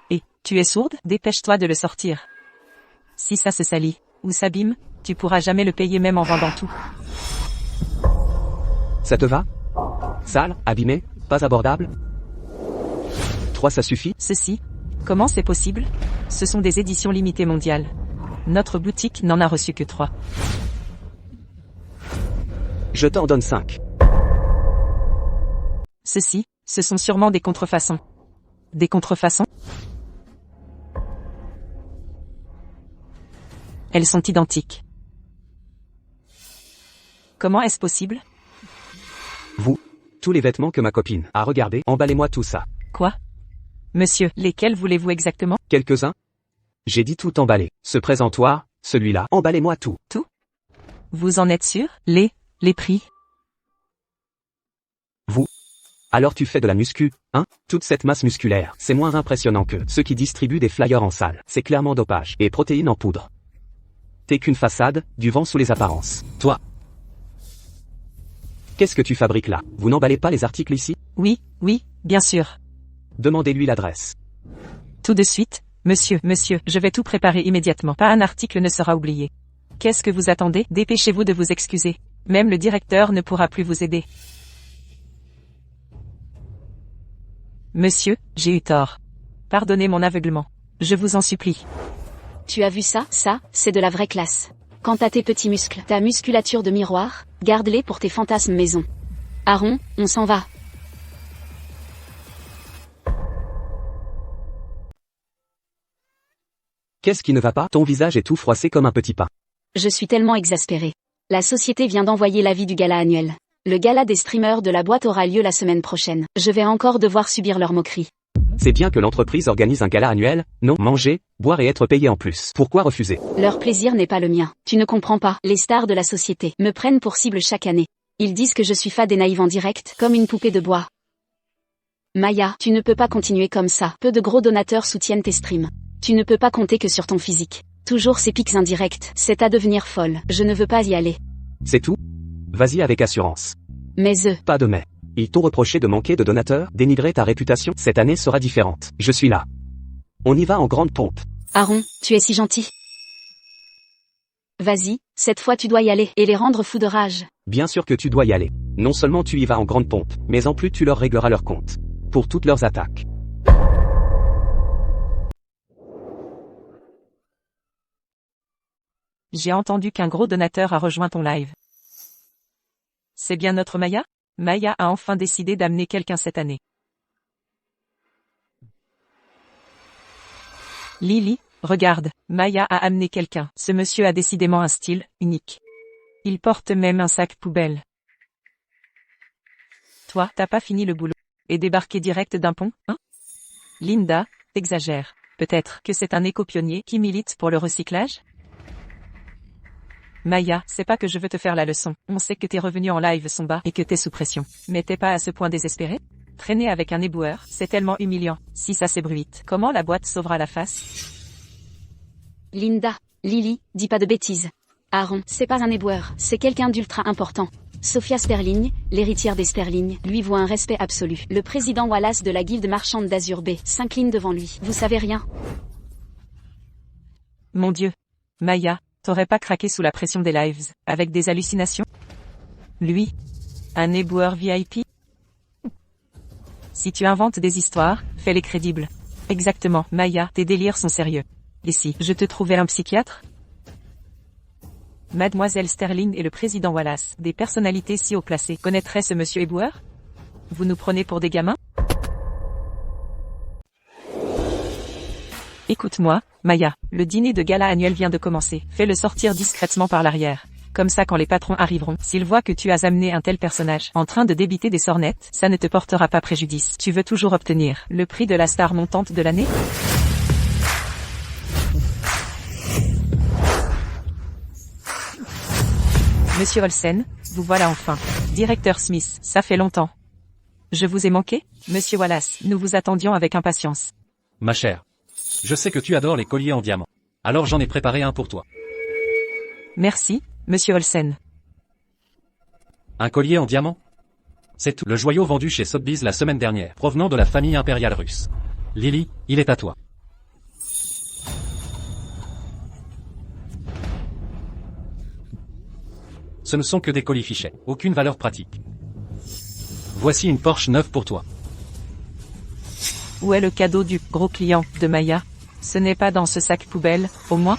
C: Et, tu es sourde? Dépêche-toi de le sortir. Si ça se salit, ou s'abîme, tu pourras jamais le payer même en vendant tout.
B: Ça te va? Sale, abîmé, pas abordable? 3 ça suffit?
C: Ceci, comment c'est possible? Ce sont des éditions limitées mondiales. Notre boutique n'en a reçu que 3.
B: Je t'en donne 5.
C: Ceci, ce sont sûrement des contrefaçons. Des contrefaçons? Elles sont identiques. Comment est-ce possible?
B: Vous. Tous les vêtements que ma copine a regardés, emballez-moi tout ça.
C: Quoi? Monsieur, lesquels voulez-vous exactement?
B: Quelques-uns? J'ai dit tout emballer. Ce présentoir, celui-là, emballez-moi tout.
C: Tout? Vous en êtes sûr? Les prix?
B: Vous. Alors tu fais de la muscu, hein? Toute cette masse musculaire, c'est moins impressionnant que ceux qui distribuent des flyers en salle. C'est clairement dopage et protéines en poudre. T'es qu'une façade, du vent sous les apparences.
A: Toi.
B: Qu'est-ce que tu fabriques là? Vous n'emballez pas les articles ici?
C: Oui, bien sûr.
B: Demandez-lui l'adresse.
C: Tout de suite, monsieur, je vais tout préparer immédiatement. Pas un article ne sera oublié. Qu'est-ce que vous attendez? Dépêchez-vous de vous excuser. Même le directeur ne pourra plus vous aider. Monsieur, j'ai eu tort. Pardonnez mon aveuglement. Je vous en supplie.
D: Tu as vu ça? Ça, c'est de la vraie classe. Quant à tes petits muscles, ta musculature de miroir, garde-les pour tes fantasmes maison. Aaron, on s'en va.
B: Qu'est-ce qui ne va pas? Ton visage est tout froissé comme un petit pain.
D: Je suis tellement exaspérée. La société vient d'envoyer l'avis du gala annuel. Le gala des streamers de la boîte aura lieu la semaine prochaine. Je vais encore devoir subir leurs moqueries.
B: C'est bien que l'entreprise organise un gala annuel, non, manger, boire et être payé en plus. Pourquoi refuser?
D: Leur plaisir n'est pas le mien. Tu ne comprends pas. Les stars de la société me prennent pour cible chaque année. Ils disent que je suis fade et naïve en direct, comme une poupée de bois. Maya, tu ne peux pas continuer comme ça. Peu de gros donateurs soutiennent tes streams. Tu ne peux pas compter que sur ton physique. Toujours ces pics indirects. C'est à devenir folle. Je ne veux pas y aller.
B: C'est tout? Vas-y avec assurance.
D: Mais
B: Pas de mais. Ils t'ont reproché de manquer de donateurs, dénigrer ta réputation. Cette année sera différente. Je suis là. On y va en grande pompe.
D: Aaron, tu es si gentil. Vas-y, cette fois tu dois y aller et les rendre fous de rage.
B: Bien sûr que tu dois y aller. Non seulement tu y vas en grande pompe, mais en plus tu leur régleras leur compte. Pour toutes leurs attaques.
C: J'ai entendu qu'un gros donateur a rejoint ton live. C'est bien notre Maya? Maya a enfin décidé d'amener quelqu'un cette année. Lily, regarde, Maya a amené quelqu'un. Ce monsieur a décidément un style unique. Il porte même un sac poubelle. Toi, t'as pas fini le boulot et débarqué direct d'un pont, hein? Linda, t'exagères. Peut-être que c'est un éco-pionnier qui milite pour le recyclage? Maya, c'est pas que je veux te faire la leçon. On sait que tes revenus en live sont bas et que t'es sous pression. Mais t'es pas à ce point désespéré? Traîner avec un éboueur, c'est tellement humiliant. Si ça s'ébruite, comment la boîte sauvera la face?
D: Linda, Lily, dis pas de bêtises. Aaron, c'est pas un éboueur, c'est quelqu'un d'ultra important. Sophia Sterling, l'héritière des Sterling, lui voit un respect absolu. Le président Wallace de la guilde marchande d'Azur B s'incline devant lui. Vous savez rien?
C: Mon Dieu. Maya, t'aurais pas craqué sous la pression des lives, avec des hallucinations? Lui? Un éboueur VIP? Si tu inventes des histoires, fais-les crédibles. Exactement, Maya, tes délires sont sérieux. Et si je te trouvais un psychiatre? Mademoiselle Sterling et le président Wallace, des personnalités si haut placées, connaîtraient ce monsieur éboueur? Vous nous prenez pour des gamins? Écoute-moi, Maya, le dîner de gala annuel vient de commencer. Fais-le sortir discrètement par l'arrière. Comme ça quand les patrons arriveront, s'ils voient que tu as amené un tel personnage en train de débiter des sornettes, ça ne te portera pas préjudice. Tu veux toujours obtenir le prix de la star montante de l'année? Monsieur Olsen, vous voilà enfin. Directeur Smith, ça fait longtemps. Je vous ai manqué? Monsieur Wallace, nous vous attendions avec impatience.
A: Ma chère. Je sais que tu adores les colliers en diamant. Alors j'en ai préparé un pour toi.
C: Merci, monsieur Olsen.
A: Un collier en diamant? C'est tout. Le joyau vendu chez Sotheby's la semaine dernière, provenant de la famille impériale russe. Lily, il est à toi. Ce ne sont que des colifichets, aucune valeur pratique. Voici une Porsche neuve pour toi.
C: Où est le cadeau du gros client de Maya? Ce n'est pas dans ce sac poubelle, au moins?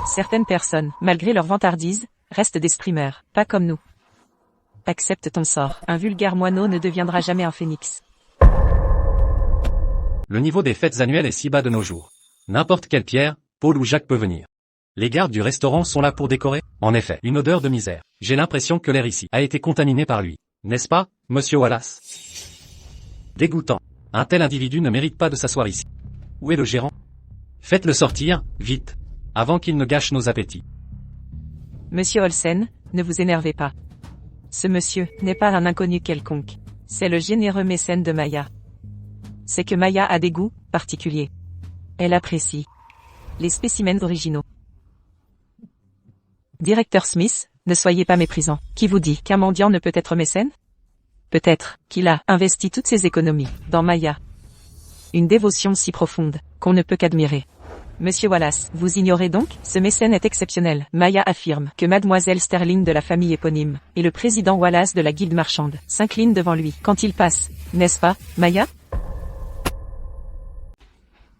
C: Certaines personnes, malgré leur vantardise, restent des streamers, pas comme nous. Accepte ton sort. Un vulgaire moineau ne deviendra jamais un phénix.
A: Le niveau des fêtes annuelles est si bas de nos jours. N'importe quelle Pierre, Paul ou Jacques peut venir. Les gardes du restaurant sont là pour décorer? En effet, une odeur de misère. J'ai l'impression que l'air ici a été contaminé par lui. N'est-ce pas, monsieur Wallace? Dégoûtant. Un tel individu ne mérite pas de s'asseoir ici. Où est le gérant? Faites-le sortir, vite. Avant qu'il ne gâche nos appétits.
C: Monsieur Olsen, ne vous énervez pas. Ce monsieur n'est pas un inconnu quelconque. C'est le généreux mécène de Maya. C'est que Maya a des goûts particuliers. Elle apprécie les spécimens originaux. Directeur Smith, ne soyez pas méprisant. Qui vous dit qu'un mendiant ne peut être mécène? Peut-être qu'il a investi toutes ses économies dans Maya. Une dévotion si profonde qu'on ne peut qu'admirer. Monsieur Wallace, vous ignorez donc? Ce mécène est exceptionnel. Maya affirme que Mademoiselle Sterling de la famille éponyme et le président Wallace de la guilde marchande s'inclinent devant lui quand il passe. N'est-ce pas, Maya?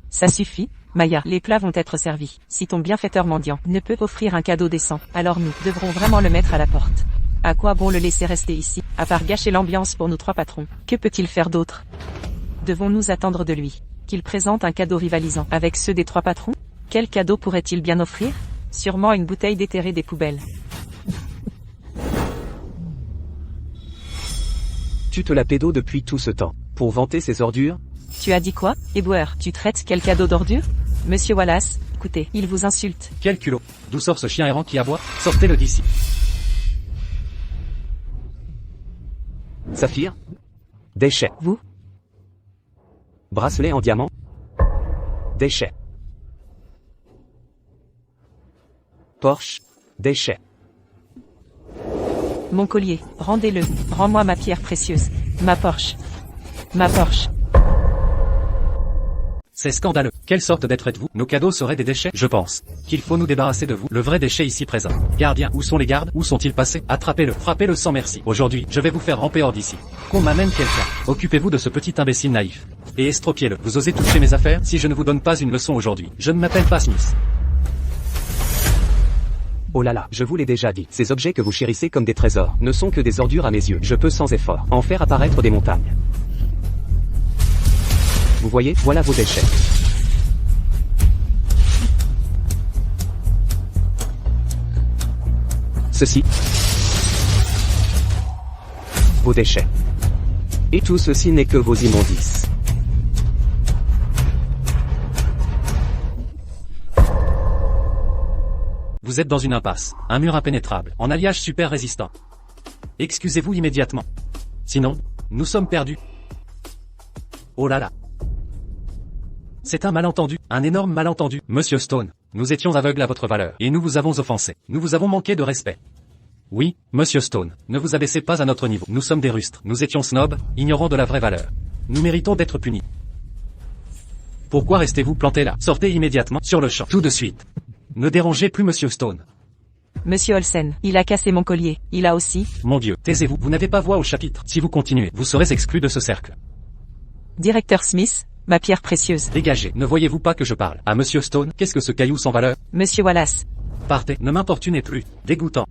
C: Ça suffit, Maya. Les plats vont être servis. Si ton bienfaiteur mendiant ne peut offrir un cadeau décent, alors nous devrons vraiment le mettre à la porte. À quoi bon le laisser rester ici, à part gâcher l'ambiance pour nous trois patrons? Que peut-il faire d'autre? Devons-nous attendre de lui qu'il présente un cadeau rivalisant avec ceux des trois patrons? Quel cadeau pourrait-il bien offrir? Sûrement une bouteille déterrée des poubelles.
B: Tu te la pédo depuis tout ce temps, pour vanter ces ordures?
C: Tu as dit quoi, éboueur? Tu traites quel cadeau d'ordure? Monsieur Wallace, écoutez, il vous insulte.
A: Quel culot! D'où sort ce chien errant qui aboie? Sortez-le d'ici.
B: Saphir? Déchet.
C: Vous?
B: Bracelet en diamant? Déchet. Porsche? Déchet.
C: Mon collier, rendez-le. Rends-moi ma pierre précieuse. Ma Porsche. Ma Porsche.
A: C'est scandaleux. Quelle sorte d'être êtes-vous? Nos cadeaux seraient des déchets? Je pense qu'il faut nous débarrasser de vous. Le vrai déchet ici présent. Gardien, où sont les gardes? Où sont-ils passés? Attrapez-le, frappez-le sans merci. Aujourd'hui, je vais vous faire ramper hors d'ici. Qu'on m'amène quelqu'un. Occupez-vous de ce petit imbécile naïf. Et estropiez-le. Vous osez toucher mes affaires? Si je ne vous donne pas une leçon aujourd'hui, je ne m'appelle pas Smith.
B: Oh là là, je vous l'ai déjà dit, ces objets que vous chérissez comme des trésors ne sont que des ordures à mes yeux. Je peux sans effort en faire apparaître des montagnes. Vous voyez, voilà vos déchets. Ceci. Vos déchets. Et tout ceci n'est que vos immondices.
A: Vous êtes dans une impasse, un mur impénétrable, en alliage super résistant. Excusez-vous immédiatement. Sinon, nous sommes perdus. Oh là là. C'est un malentendu, un énorme malentendu. Monsieur Stone, nous étions aveugles à votre valeur, et nous vous avons offensé. Nous vous avons manqué de respect. Oui, Monsieur Stone, ne vous abaissez pas à notre niveau. Nous sommes des rustres, nous étions snobs, ignorants de la vraie valeur. Nous méritons d'être punis. Pourquoi restez-vous planté là? Sortez immédiatement, sur le champ, tout de suite. Ne dérangez plus Monsieur Stone.
C: Monsieur Olsen, il a cassé mon collier. Il a aussi...
A: Mon Dieu, taisez-vous, vous n'avez pas voix au chapitre. Si vous continuez, vous serez exclu de ce cercle.
C: Directeur Smith, ma pierre précieuse.
A: Dégagez, ne voyez-vous pas que je parle à Monsieur Stone? Qu'est-ce que ce caillou sans valeur?
C: Monsieur Wallace.
A: Partez, ne m'importunez plus. Dégoûtant.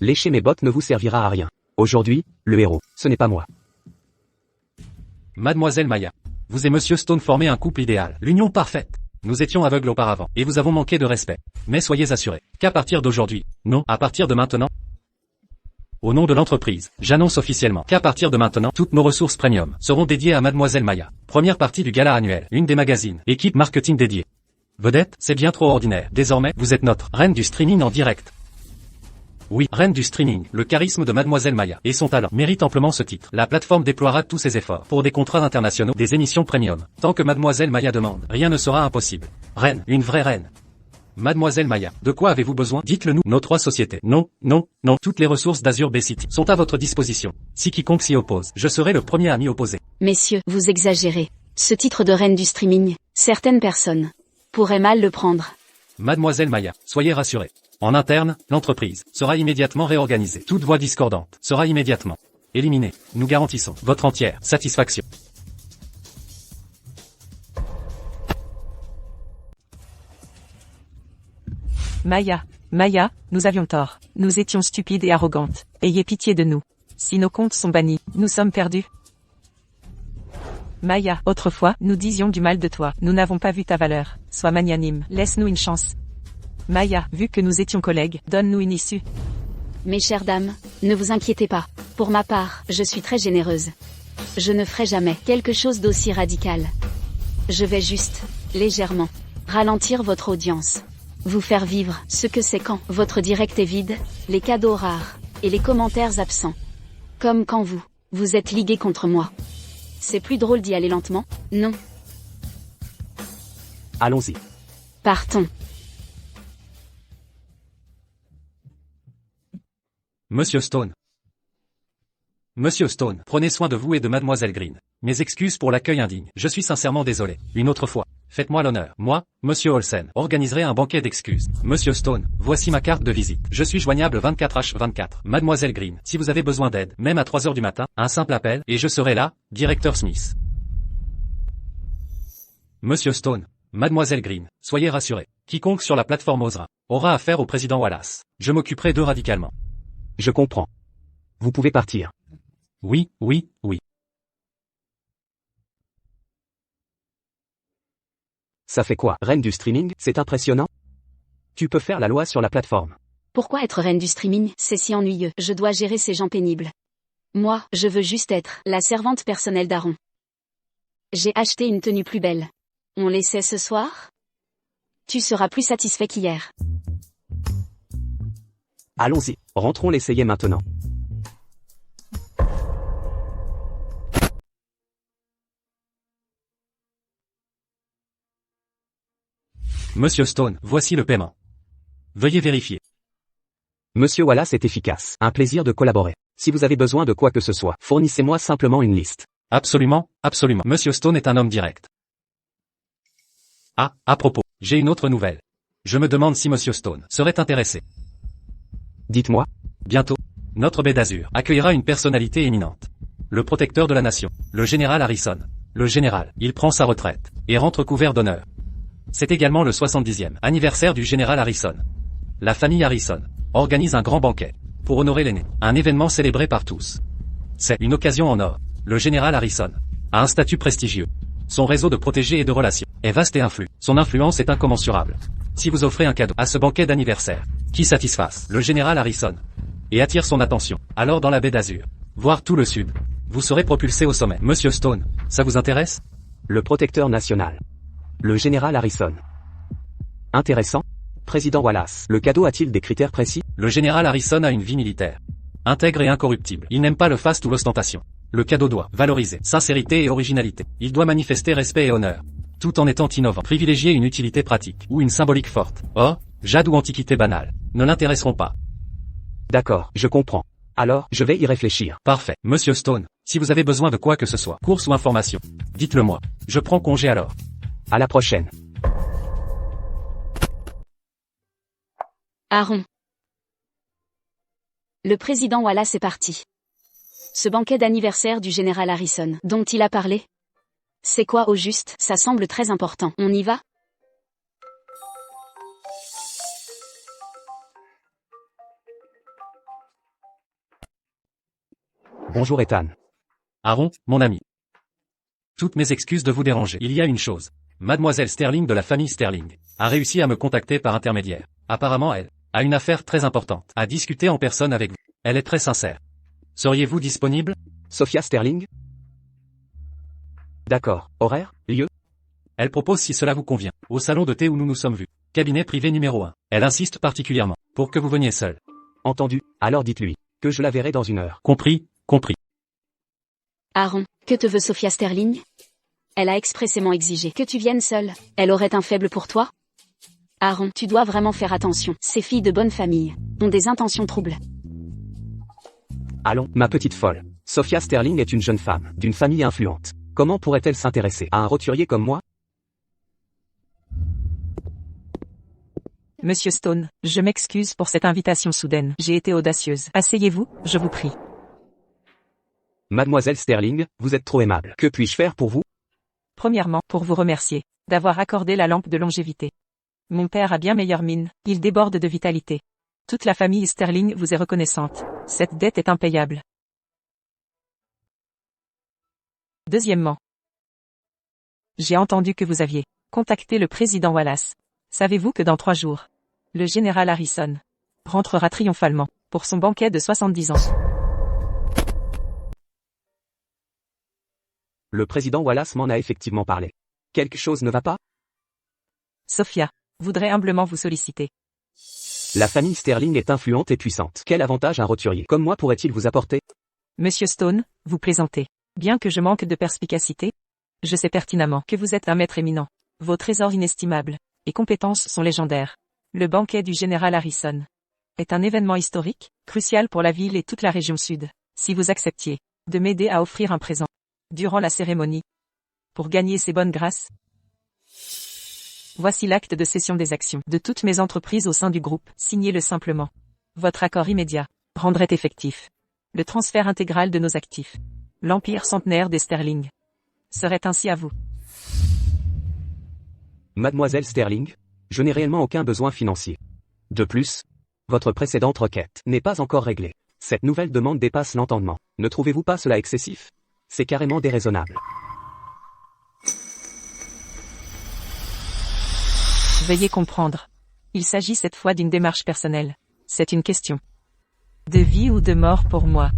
B: Lécher mes bottes ne vous servira à rien. Aujourd'hui, le héros, ce n'est pas moi.
A: Mademoiselle Maya. Vous et Monsieur Stone formaient un couple idéal. L'union parfaite. Nous étions aveugles auparavant, et vous avons manqué de respect. Mais soyez assurés qu'à partir d'aujourd'hui, non, à partir de maintenant, au nom de l'entreprise, j'annonce officiellement qu'à partir de maintenant, toutes nos ressources premium seront dédiées à Mademoiselle Maya. Première partie du gala annuel, une des magazines, équipe marketing dédiée. Vedette, c'est bien trop ordinaire. Désormais, vous êtes notre reine du streaming en direct. Oui, reine du streaming, le charisme de Mademoiselle Maya et son talent méritent amplement ce titre. La plateforme déploiera tous ses efforts pour des contrats internationaux, des émissions premium. Tant que Mademoiselle Maya demande, rien ne sera impossible. Reine, une vraie reine. Mademoiselle Maya, de quoi avez-vous besoin? Dites-le nous. Nos trois sociétés. Non, non, non. Toutes les ressources d'Azure Bay City sont à votre disposition. Si quiconque s'y oppose, je serai le premier à m'y opposer.
D: Messieurs, vous exagérez. Ce titre de reine du streaming, certaines personnes pourraient mal le prendre.
A: Mademoiselle Maya, soyez rassurée. En interne, l'entreprise sera immédiatement réorganisée. Toute voix discordante sera immédiatement éliminée. Nous garantissons votre entière satisfaction.
C: Maya, Maya, nous avions tort. Nous étions stupides et arrogantes. Ayez pitié de nous. Si nos comptes sont bannis, nous sommes perdus. Maya, autrefois, nous disions du mal de toi. Nous n'avons pas vu ta valeur. Sois magnanime. Laisse-nous une chance. Maya, vu que nous étions collègues, donne-nous une issue.
D: Mes chères dames, ne vous inquiétez pas. Pour ma part, je suis très généreuse. Je ne ferai jamais quelque chose d'aussi radical. Je vais juste, légèrement, ralentir votre audience. Vous faire vivre ce que c'est quand votre direct est vide, les cadeaux rares, et les commentaires absents. Comme quand vous êtes ligué contre moi. C'est plus drôle d'y aller lentement, non?
B: Allons-y.
D: Partons.
A: Monsieur Stone. Monsieur Stone, prenez soin de vous et de Mademoiselle Green. Mes excuses pour l'accueil indigne. Je suis sincèrement désolé. Une autre fois. Faites-moi l'honneur. Moi, Monsieur Olsen, organiserai un banquet d'excuses. Monsieur Stone, voici ma carte de visite. Je suis joignable 24h24. Mademoiselle Green, si vous avez besoin d'aide, même à 3h du matin, un simple appel, et je serai là, directeur Smith. Monsieur Stone, Mademoiselle Green, soyez rassurés. Quiconque sur la plateforme osera, aura affaire au président Wallace. Je m'occuperai d'eux radicalement.
B: Je comprends. Vous pouvez partir.
A: Oui, oui, oui.
B: Ça fait quoi, reine du streaming? C'est impressionnant. Tu peux faire la loi sur la plateforme.
D: Pourquoi être reine du streaming? C'est si ennuyeux. Je dois gérer ces gens pénibles. Moi, je veux juste être la servante personnelle d'Aaron. J'ai acheté une tenue plus belle. On l'essaie ce soir? Tu seras plus satisfait qu'hier.
B: Allons-y, rentrons l'essayer maintenant.
A: Monsieur Stone, voici le paiement. Veuillez vérifier.
B: Monsieur Wallace est efficace. Un plaisir de collaborer. Si vous avez besoin de quoi que ce soit, fournissez-moi simplement une liste.
A: Absolument, absolument. Monsieur Stone est un homme direct. Ah, à propos, j'ai une autre nouvelle. Je me demande si Monsieur Stone serait intéressé.
B: Dites-moi.
A: Bientôt, notre baie d'Azur accueillera une personnalité éminente. Le protecteur de la nation, le général Harrison. Le général, il prend sa retraite et rentre couvert d'honneur. C'est également le 70e anniversaire du général Harrison. La famille Harrison organise un grand banquet pour honorer l'aîné, un événement célébré par tous. C'est une occasion en or. Le général Harrison a un statut prestigieux. Son réseau de protégés et de relations est vaste et influent. Son influence est incommensurable. Si vous offrez un cadeau à ce banquet d'anniversaire qui satisfasse le général Harrison et attire son attention, alors dans la baie d'Azur, voire tout le sud, vous serez propulsé au sommet. Monsieur Stone, ça vous intéresse?
B: Le protecteur national. Le général Harrison. Intéressant. Président Wallace, le cadeau a-t-il des critères précis?
A: Le général Harrison a une vie militaire intègre et incorruptible. Il n'aime pas le faste ou l'ostentation. Le cadeau doit valoriser sincérité et originalité. Il doit manifester respect et honneur, tout en étant innovant. Privilégier une utilité pratique ou une symbolique forte. Or, jade ou antiquité banale ne l'intéresseront pas.
B: D'accord, je comprends. Alors, je vais y réfléchir.
A: Parfait. Monsieur Stone, si vous avez besoin de quoi que ce soit, course ou information, dites-le moi. Je prends congé alors.
B: À la prochaine.
D: Aaron. Le président Wallace est parti. Ce banquet d'anniversaire du général Harrison, dont il a parlé? C'est quoi au juste? Ça semble très important. On y va?
B: Bonjour Ethan.
A: Aaron, mon ami. Toutes mes excuses de vous déranger. Il y a une chose. Mademoiselle Sterling de la famille Sterling a réussi à me contacter par intermédiaire. Apparemment elle a une affaire très importante à discuter en personne avec vous. Elle est très sincère. Seriez-vous disponible?
B: Sophia Sterling? D'accord. Horaire? Lieu?
A: Elle propose si cela vous convient, au salon de thé où nous nous sommes vus. Cabinet privé numéro 1. Elle insiste particulièrement pour que vous veniez seul.
B: Entendu. Alors dites-lui que je la verrai dans une heure.
A: Compris, compris.
D: Aaron, que te veut Sophia Sterling? Elle a expressément exigé que tu viennes seul. Elle aurait un faible pour toi? Aaron, tu dois vraiment faire attention. Ces filles de bonne famille ont des intentions troubles.
B: Allons, ma petite folle. Sophia Sterling est une jeune femme, d'une famille influente. Comment pourrait-elle s'intéresser à un roturier comme moi?
C: Monsieur Stone, je m'excuse pour cette invitation soudaine. J'ai été audacieuse. Asseyez-vous, je vous prie.
B: Mademoiselle Sterling, vous êtes trop aimable. Que puis-je faire pour vous?
C: Premièrement, pour vous remercier d'avoir accordé la lampe de longévité. Mon père a bien meilleure mine, il déborde de vitalité. Toute la famille Sterling vous est reconnaissante. Cette dette est impayable. Deuxièmement, J'ai entendu que vous aviez contacté le président Wallace. Savez-vous que dans 3 jours, le général Harrison rentrera triomphalement pour son banquet de 70 ans.
B: Le président Wallace m'en a effectivement parlé. Quelque chose ne va pas?
C: Sophia voudrait humblement vous solliciter.
B: La famille Sterling est influente et puissante. Quel avantage un roturier comme moi pourrait-il vous apporter?
C: Monsieur Stone, vous plaisantez. Bien que je manque de perspicacité, je sais pertinemment que vous êtes un maître éminent. Vos trésors inestimables et compétences sont légendaires. Le banquet du général Harrison est un événement historique, crucial pour la ville et toute la région sud. Si vous acceptiez de m'aider à offrir un présent durant la cérémonie, pour gagner ces bonnes grâces, voici l'acte de cession des actions de toutes mes entreprises au sein du groupe. Signez-le simplement. Votre accord immédiat rendrait effectif le transfert intégral de nos actifs. L'empire centenaire des Sterling serait ainsi à vous.
B: Mademoiselle Sterling, je n'ai réellement aucun besoin financier. De plus, votre précédente requête n'est pas encore réglée. Cette nouvelle demande dépasse l'entendement. Ne trouvez-vous pas cela excessif? C'est carrément déraisonnable.
C: Veuillez comprendre. Il s'agit cette fois d'une démarche personnelle. C'est une question de vie ou de mort pour moi.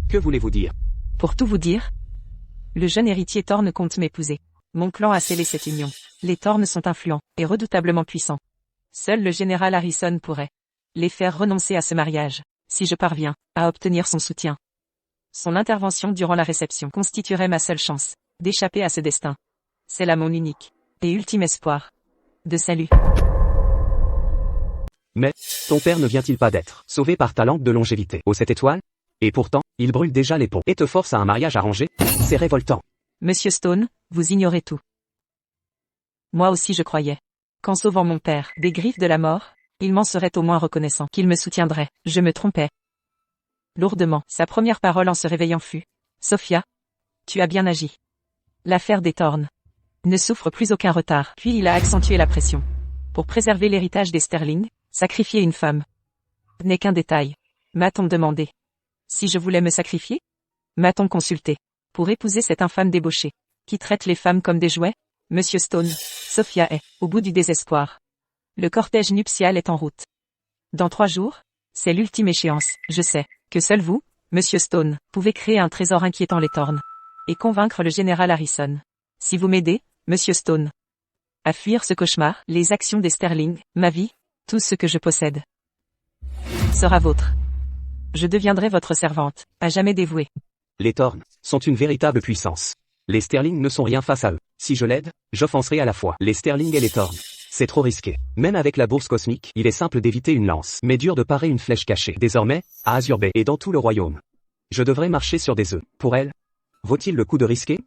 B: Que voulez-vous dire?
C: Pour tout vous dire, le jeune héritier Thorne compte m'épouser. Mon clan a scellé cette union. Les Thorne sont influents et redoutablement puissants. Seul le général Harrison pourrait les faire renoncer à ce mariage, si je parviens à obtenir son soutien. Son intervention durant la réception constituerait ma seule chance d'échapper à ce destin. C'est là mon unique et ultime espoir de salut.
B: Mais, ton père ne vient-il pas d'être sauvé par ta lampe de longévité aux 7 étoiles? Et pourtant, il brûle déjà les ponts et te force à un mariage arrangé? C'est révoltant.
C: Monsieur Stone, vous ignorez tout. Moi aussi je croyais qu'en sauvant mon père des griffes de la mort, il m'en serait au moins reconnaissant qu'il me soutiendrait. Je me trompais lourdement. Sa première parole en se réveillant fut: Sophia, tu as bien agi. L'affaire des Thorne ne souffre plus aucun retard. Puis il a accentué la pression. Pour préserver l'héritage des Sterling, sacrifier une femme n'est qu'un détail. M'a-t-on demandé si je voulais me sacrifier? M'a-t-on consulté pour épouser cette infâme débauchée qui traite les femmes comme des jouets? Monsieur Stone, Sophia est au bout du désespoir. Le cortège nuptial est en route. Dans 3 jours, c'est l'ultime échéance. Je sais que seul vous, Monsieur Stone, pouvez créer un trésor inquiétant les Thorne et convaincre le général Harrison. Si vous m'aidez, Monsieur Stone, à fuir ce cauchemar, les actions des Sterling, ma vie, tout ce que je possède, sera vôtre. Je deviendrai votre servante, à jamais dévouée.
B: Les Thorne sont une véritable puissance. Les Sterling ne sont rien face à eux. Si je l'aide, j'offenserai à la fois les Sterling et les Thorne. C'est trop risqué. Même avec la bourse cosmique, il est simple d'éviter une lance, mais dur de parer une flèche cachée. Désormais, à Azure Bay et dans tout le royaume, je devrais marcher sur des œufs. Pour elle, vaut-il le coup de risquer?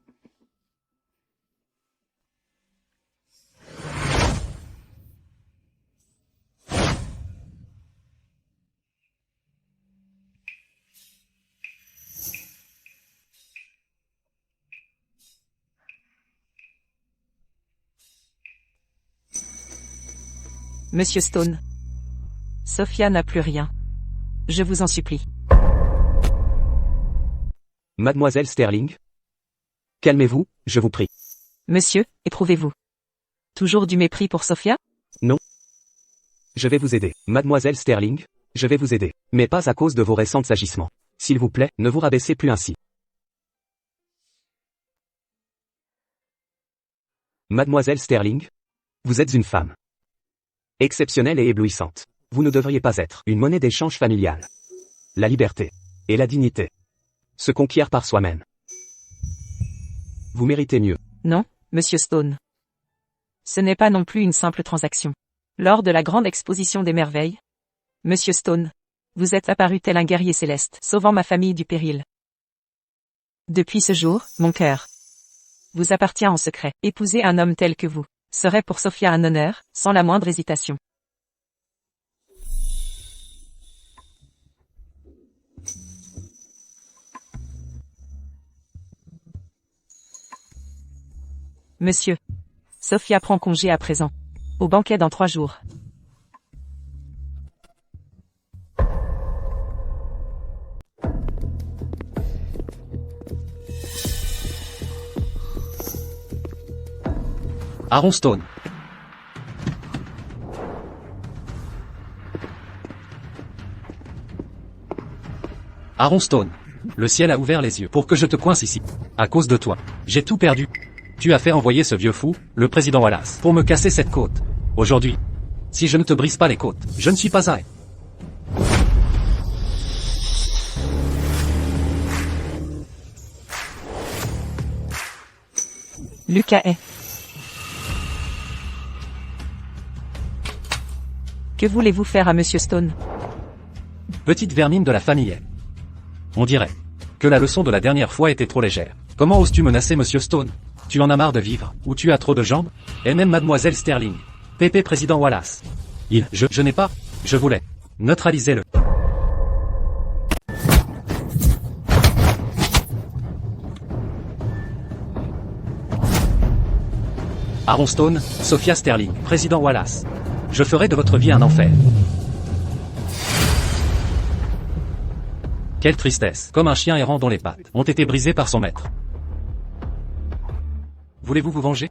C: Monsieur Stone. Sophia n'a plus rien. Je vous en supplie.
B: Mademoiselle Sterling? Calmez-vous, je vous prie.
C: Monsieur, éprouvez-vous toujours du mépris pour Sophia?
B: Non. Je vais vous aider. Mademoiselle Sterling, je vais vous aider. Mais pas à cause de vos récents agissements. S'il vous plaît, ne vous rabaissez plus ainsi. Mademoiselle Sterling? Vous êtes une femme exceptionnelle et éblouissante. Vous ne devriez pas être une monnaie d'échange familiale. La liberté et la dignité se conquièrent par soi-même. Vous méritez mieux.
C: Non, Monsieur Stone. Ce n'est pas non plus une simple transaction. Lors de la grande exposition des merveilles, Monsieur Stone, vous êtes apparu tel un guerrier céleste, sauvant ma famille du péril. Depuis ce jour, mon cœur vous appartient en secret. Épouser un homme tel que vous serait pour Sophia un honneur, sans la moindre hésitation. Monsieur. Sophia prend congé à présent. Au banquet dans 3 jours.
A: Aaron Stone. Aaron Stone. Le ciel a ouvert les yeux pour que je te coince ici. À cause de toi. J'ai tout perdu. Tu as fait envoyer ce vieux fou, le président Wallace, pour me casser cette côte. Aujourd'hui. Si je ne te brise pas les côtes, je ne suis pas à.
C: Lucas est. Que voulez-vous faire à Monsieur Stone?
A: Petite vermine de la famille est. On dirait que la leçon de la dernière fois était trop légère. Comment oses-tu menacer Monsieur Stone? Tu en as marre de vivre, ou tu as trop de jambes? Et même Mademoiselle Sterling. Pépé président Wallace. Je n'ai pas, je voulais neutraliser le. Aaron Stone, Sophia Sterling, président Wallace. Je ferai de votre vie un enfer. Quelle tristesse, comme un chien errant dont les pattes ont été brisées par son maître. Voulez-vous vous venger?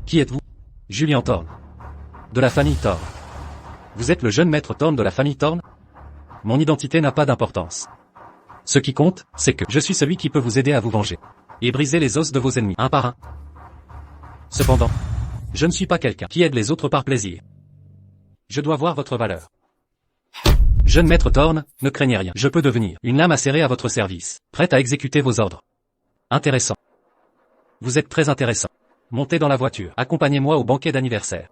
A: Qui êtes-vous? Julian Thorne. De la famille Thorne. Vous êtes le jeune maître Thorne de la famille Thorne? Mon identité n'a pas d'importance. Ce qui compte, c'est que je suis celui qui peut vous aider à vous venger. Et briser les os de vos ennemis, un par un. Cependant, je ne suis pas quelqu'un qui aide les autres par plaisir. Je dois voir votre valeur. Jeune maître Thorne, ne craignez rien. Je peux devenir une lame acérée à votre service, prête à exécuter vos ordres. Intéressant. Vous êtes très intéressant. Montez dans la voiture. Accompagnez-moi au banquet d'anniversaire.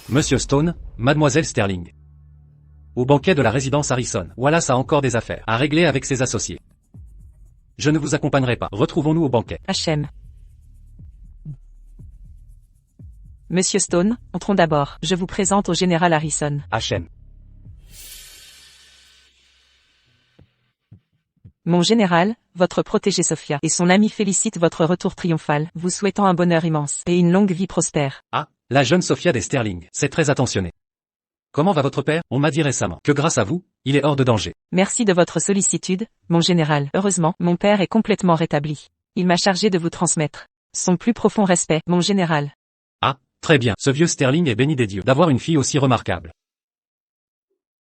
A: Monsieur Stone, Mademoiselle Sterling. Au banquet de la résidence Harrison, Wallace a encore des affaires à régler avec ses associés. Je ne vous accompagnerai pas. Retrouvons-nous au banquet.
C: HM. Monsieur Stone, entrons d'abord. Je vous présente au général Harrison.
B: HM.
C: Mon général, votre protégé Sophia et son ami félicitent votre retour triomphal, vous souhaitant un bonheur immense et une longue vie prospère.
A: Ah, la jeune Sophia des Sterling, c'est très attentionné. Comment va votre père? On m'a dit récemment que grâce à vous, il est hors de danger.
C: Merci de votre sollicitude, mon général. Heureusement, mon père est complètement rétabli. Il m'a chargé de vous transmettre son plus profond respect, mon général.
A: Ah, très bien. Ce vieux Sterling est béni des dieux d'avoir une fille aussi remarquable.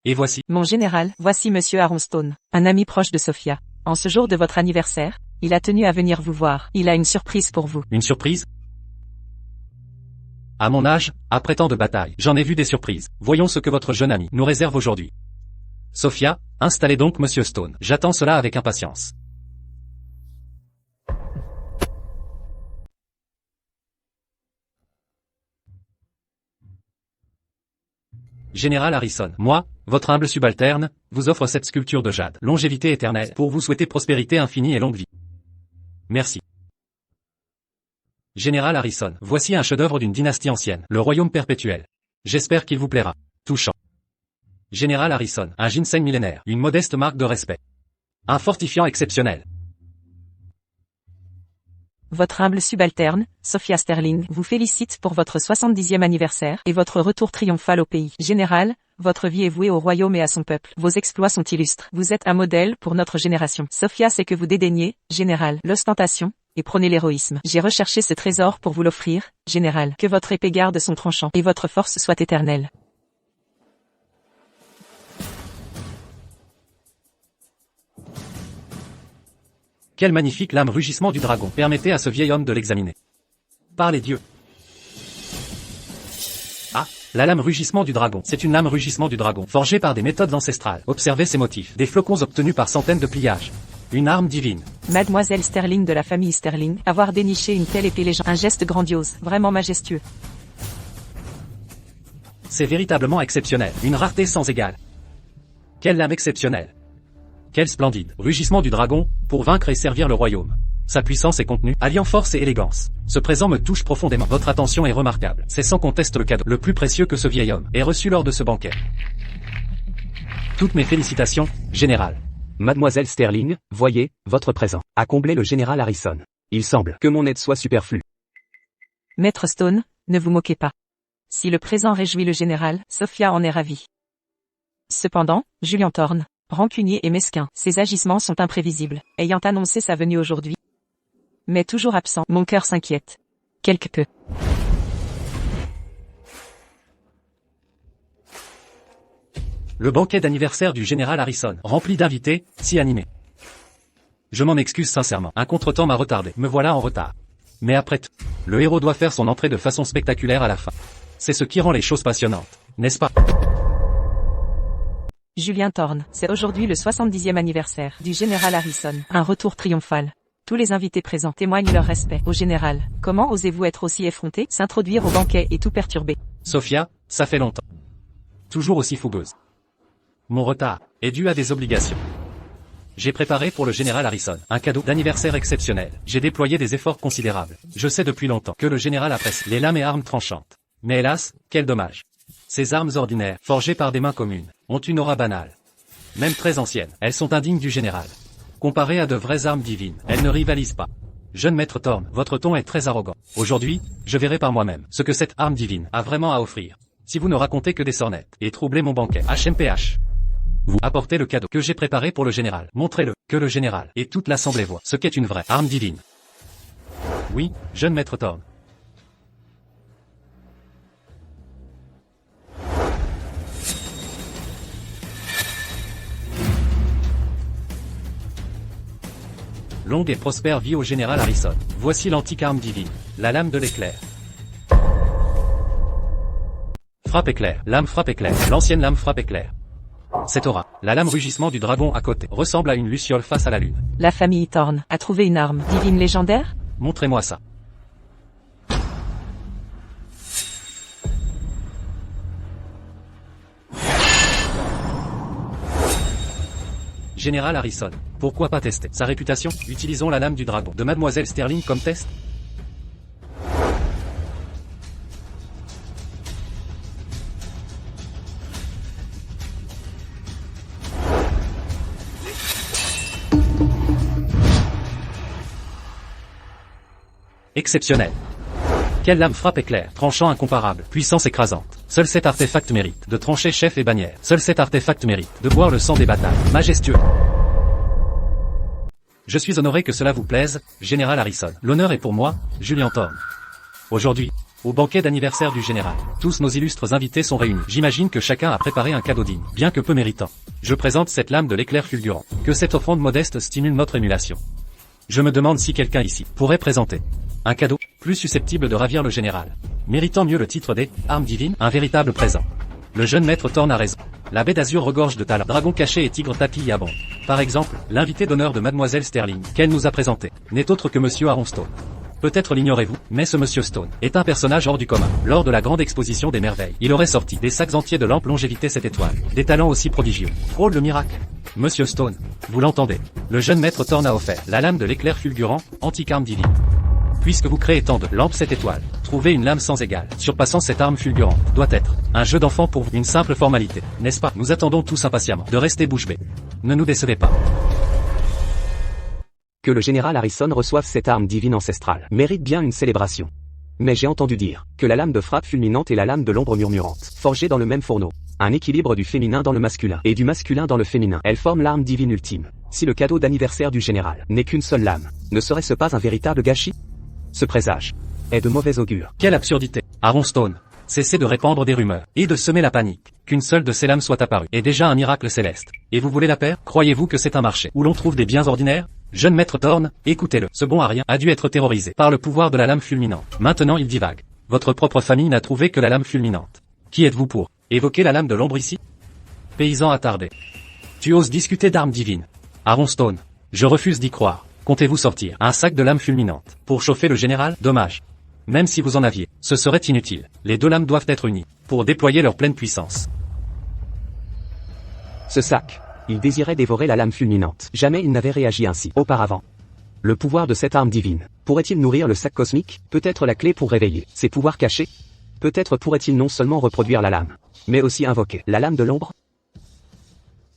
A: Et voici.
C: Mon général, voici Monsieur Aaron Stone, un ami proche de Sophia. En ce jour de votre anniversaire, il a tenu à venir vous voir. Il a une surprise pour vous.
A: Une surprise? À mon âge, après tant de batailles, j'en ai vu des surprises. Voyons ce que votre jeune ami nous réserve aujourd'hui. Sophia, installez donc Monsieur Stone. J'attends cela avec impatience. Général Harrison, moi, votre humble subalterne, vous offre cette sculpture de jade, longévité éternelle, pour vous souhaiter prospérité infinie et longue vie. Merci. Général Harrison, voici un chef-d'œuvre d'une dynastie ancienne, le royaume perpétuel. J'espère qu'il vous plaira. Touchant. Général Harrison, un ginseng millénaire, une modeste marque de respect. Un fortifiant exceptionnel.
C: Votre humble subalterne, Sophia Sterling, vous félicite pour votre 70e anniversaire et votre retour triomphal au pays. Général, votre vie est vouée au royaume et à son peuple. Vos exploits sont illustres. Vous êtes un modèle pour notre génération. Sophia sait que vous dédaignez, général, l'ostentation, et prônez l'héroïsme. J'ai recherché ce trésor pour vous l'offrir, général. Que votre épée garde son tranchant et votre force soit éternelle.
A: Quelle magnifique lame rugissement du dragon. Permettez à ce vieil homme de l'examiner. Par les dieux. Ah, la lame rugissement du dragon. C'est une lame rugissement du dragon, forgée par des méthodes ancestrales. Observez ces motifs. Des flocons obtenus par centaines de pliages. Une arme divine.
C: Mademoiselle Sterling de la famille Sterling, avoir déniché une telle épée légendaire. Un geste grandiose, vraiment majestueux.
A: C'est véritablement exceptionnel. Une rareté sans égale. Quelle lame exceptionnelle. Quel splendide rugissement du dragon, pour vaincre et servir le royaume. Sa puissance est contenue, alliant force et élégance. Ce présent me touche profondément. Votre attention est remarquable. C'est sans conteste le cadeau le plus précieux que ce vieil homme ait reçu lors de ce banquet. Toutes mes félicitations, général.
B: Mademoiselle Sterling, voyez, votre présent a comblé le général Harrison. Il semble que mon aide soit superflue.
C: Maître Stone, ne vous moquez pas. Si le présent réjouit le général, Sophia en est ravie. Cependant, Julian Thorne, rancunier et mesquin, ses agissements sont imprévisibles, ayant annoncé sa venue aujourd'hui. Mais toujours absent, mon cœur s'inquiète. Quelque peu.
A: Le banquet d'anniversaire du général Harrison, rempli d'invités, si animé. Je m'en excuse sincèrement, un contretemps m'a retardé, me voilà en retard. Mais après tout, le héros doit faire son entrée de façon spectaculaire à la fin. C'est ce qui rend les choses passionnantes, n'est-ce pas?
C: Julian Thorne, c'est aujourd'hui le 70e anniversaire du général Harrison, un retour triomphal. Tous les invités présents témoignent leur respect au général. Comment osez-vous être aussi effronté, s'introduire au banquet et tout perturber?
A: Sophia, ça fait longtemps. Toujours aussi fougueuse. Mon retard est dû à des obligations. J'ai préparé pour le général Harrison un cadeau d'anniversaire exceptionnel. J'ai déployé des efforts considérables. Je sais depuis longtemps que le général apprécie les lames et armes tranchantes. Mais hélas, quel dommage. Ces armes ordinaires, forgées par des mains communes, ont une aura banale. Même très anciennes, elles sont indignes du général. Comparées à de vraies armes divines, elles ne rivalisent pas. Jeune maître Thorne, votre ton est très arrogant. Aujourd'hui, je verrai par moi-même ce que cette arme divine a vraiment à offrir. Si vous ne racontez que des sornettes et troublez mon banquet, HMPH. Vous apportez le cadeau que j'ai préparé pour le général. Montrez-le, que le général et toute l'assemblée voient ce qu'est une vraie arme divine. Oui, jeune maître Thorne. Longue et prospère vie au général Harrison. Voici l'antique arme divine, la lame de l'éclair. Frappe éclair, lame frappe éclair, l'ancienne lame frappe éclair. Cette aura, la lame rugissement du dragon à côté, ressemble à une luciole face à la lune.
C: La famille Thorne a trouvé une arme divine légendaire?
A: Montrez-moi ça. Général Harrison, pourquoi pas tester sa réputation? Utilisons la lame du dragon de Mademoiselle Sterling comme test. Exceptionnel. Quelle lame frappe éclair, tranchant incomparable, puissance écrasante. Seul cet artefact mérite de trancher chef et bannière. Seul cet artefact mérite de boire le sang des batailles. Majestueux. Je suis honoré que cela vous plaise, général Harrison. L'honneur est pour moi, Julian Thorne. Aujourd'hui, au banquet d'anniversaire du général, tous nos illustres invités sont réunis. J'imagine que chacun a préparé un cadeau digne, bien que peu méritant. Je présente cette lame de l'éclair fulgurant. Que cette offrande modeste stimule notre émulation. Je me demande si quelqu'un ici pourrait présenter un cadeau plus susceptible de ravir le général, méritant mieux le titre des armes divines, un véritable présent. Le jeune maître Thorne a raison. La baie d'Azur regorge de talents, dragons cachés et tigres tapis y abondent. Par exemple, l'invité d'honneur de Mademoiselle Sterling, qu'elle nous a présenté, n'est autre que Monsieur Aaron Stone. Peut-être l'ignorez-vous, mais ce Monsieur Stone est un personnage hors du commun. Lors de la grande exposition des merveilles, il aurait sorti des sacs entiers de lampes longévité cette étoile. Des talents aussi prodigieux. Frôle le miracle. Monsieur Stone, vous l'entendez. Le jeune maître Thorne a offert la lame de l'éclair fulgurant, antique arme divine. Puisque vous créez tant de lampes cette étoile, trouver une lame sans égale, surpassant cette arme fulgurante, doit être un jeu d'enfant pour vous, une simple formalité, n'est-ce pas? Nous attendons tous impatiemment de rester bouche bée. Ne nous décevez pas.
B: Que le général Harrison reçoive cette arme divine ancestrale mérite bien une célébration. Mais j'ai entendu dire que la lame de frappe fulminante et la lame de l'ombre murmurante, forgées dans le même fourneau, un équilibre du féminin dans le masculin et du masculin dans le féminin, elles forment l'arme divine ultime. Si le cadeau d'anniversaire du général n'est qu'une seule lame, ne serait-ce pas un véritable gâchis? Ce présage est de mauvais augure.
A: Quelle absurdité. Aaron Stone, cessez de répandre des rumeurs et de semer la panique. Qu'une seule de ces lames soit apparue est déjà un miracle céleste. Et vous voulez la paire? Croyez-vous que c'est un marché où l'on trouve des biens ordinaires? Jeune maître Thorne, écoutez-le. Ce bon à rien a dû être terrorisé par le pouvoir de la lame fulminante. Maintenant il divague. Votre propre famille n'a trouvé que la lame fulminante. Qui êtes-vous pour évoquer la lame de l'ombre ici? Paysan attardé. Tu oses discuter d'armes divines? Aaron Stone, je refuse d'y croire. Comptez-vous sortir un sac de lames fulminantes pour chauffer le général? Dommage. Même si vous en aviez, ce serait inutile. Les deux lames doivent être unies pour déployer leur pleine puissance.
B: Ce sac, il désirait dévorer la lame fulminante. Jamais il n'avait réagi ainsi auparavant. Le pouvoir de cette arme divine pourrait-il nourrir le sac cosmique? Peut-être la clé pour réveiller ses pouvoirs cachés? Peut-être pourrait-il non seulement reproduire la lame, mais aussi invoquer la lame de l'ombre?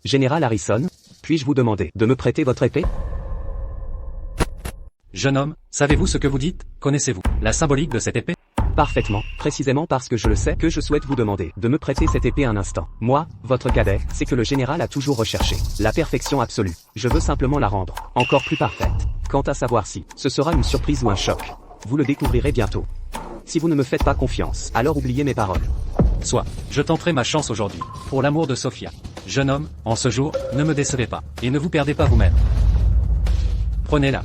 B: Général Harrison, puis-je vous demander de me prêter votre épée?
A: Jeune homme, savez-vous ce que vous dites? Connaissez-vous la symbolique de cette épée?
B: Parfaitement, précisément parce que je le sais que je souhaite vous demander de me prêter cette épée un instant. Moi, votre cadet, c'est que le général a toujours recherché la perfection absolue. Je veux simplement la rendre encore plus parfaite. Quant à savoir si ce sera une surprise ou un choc, vous le découvrirez bientôt. Si vous ne me faites pas confiance, alors oubliez mes paroles.
A: Soit, je tenterai ma chance aujourd'hui, pour l'amour de Sophia. Jeune homme, en ce jour, ne me décevez pas, et ne vous perdez pas vous-même. Prenez-la.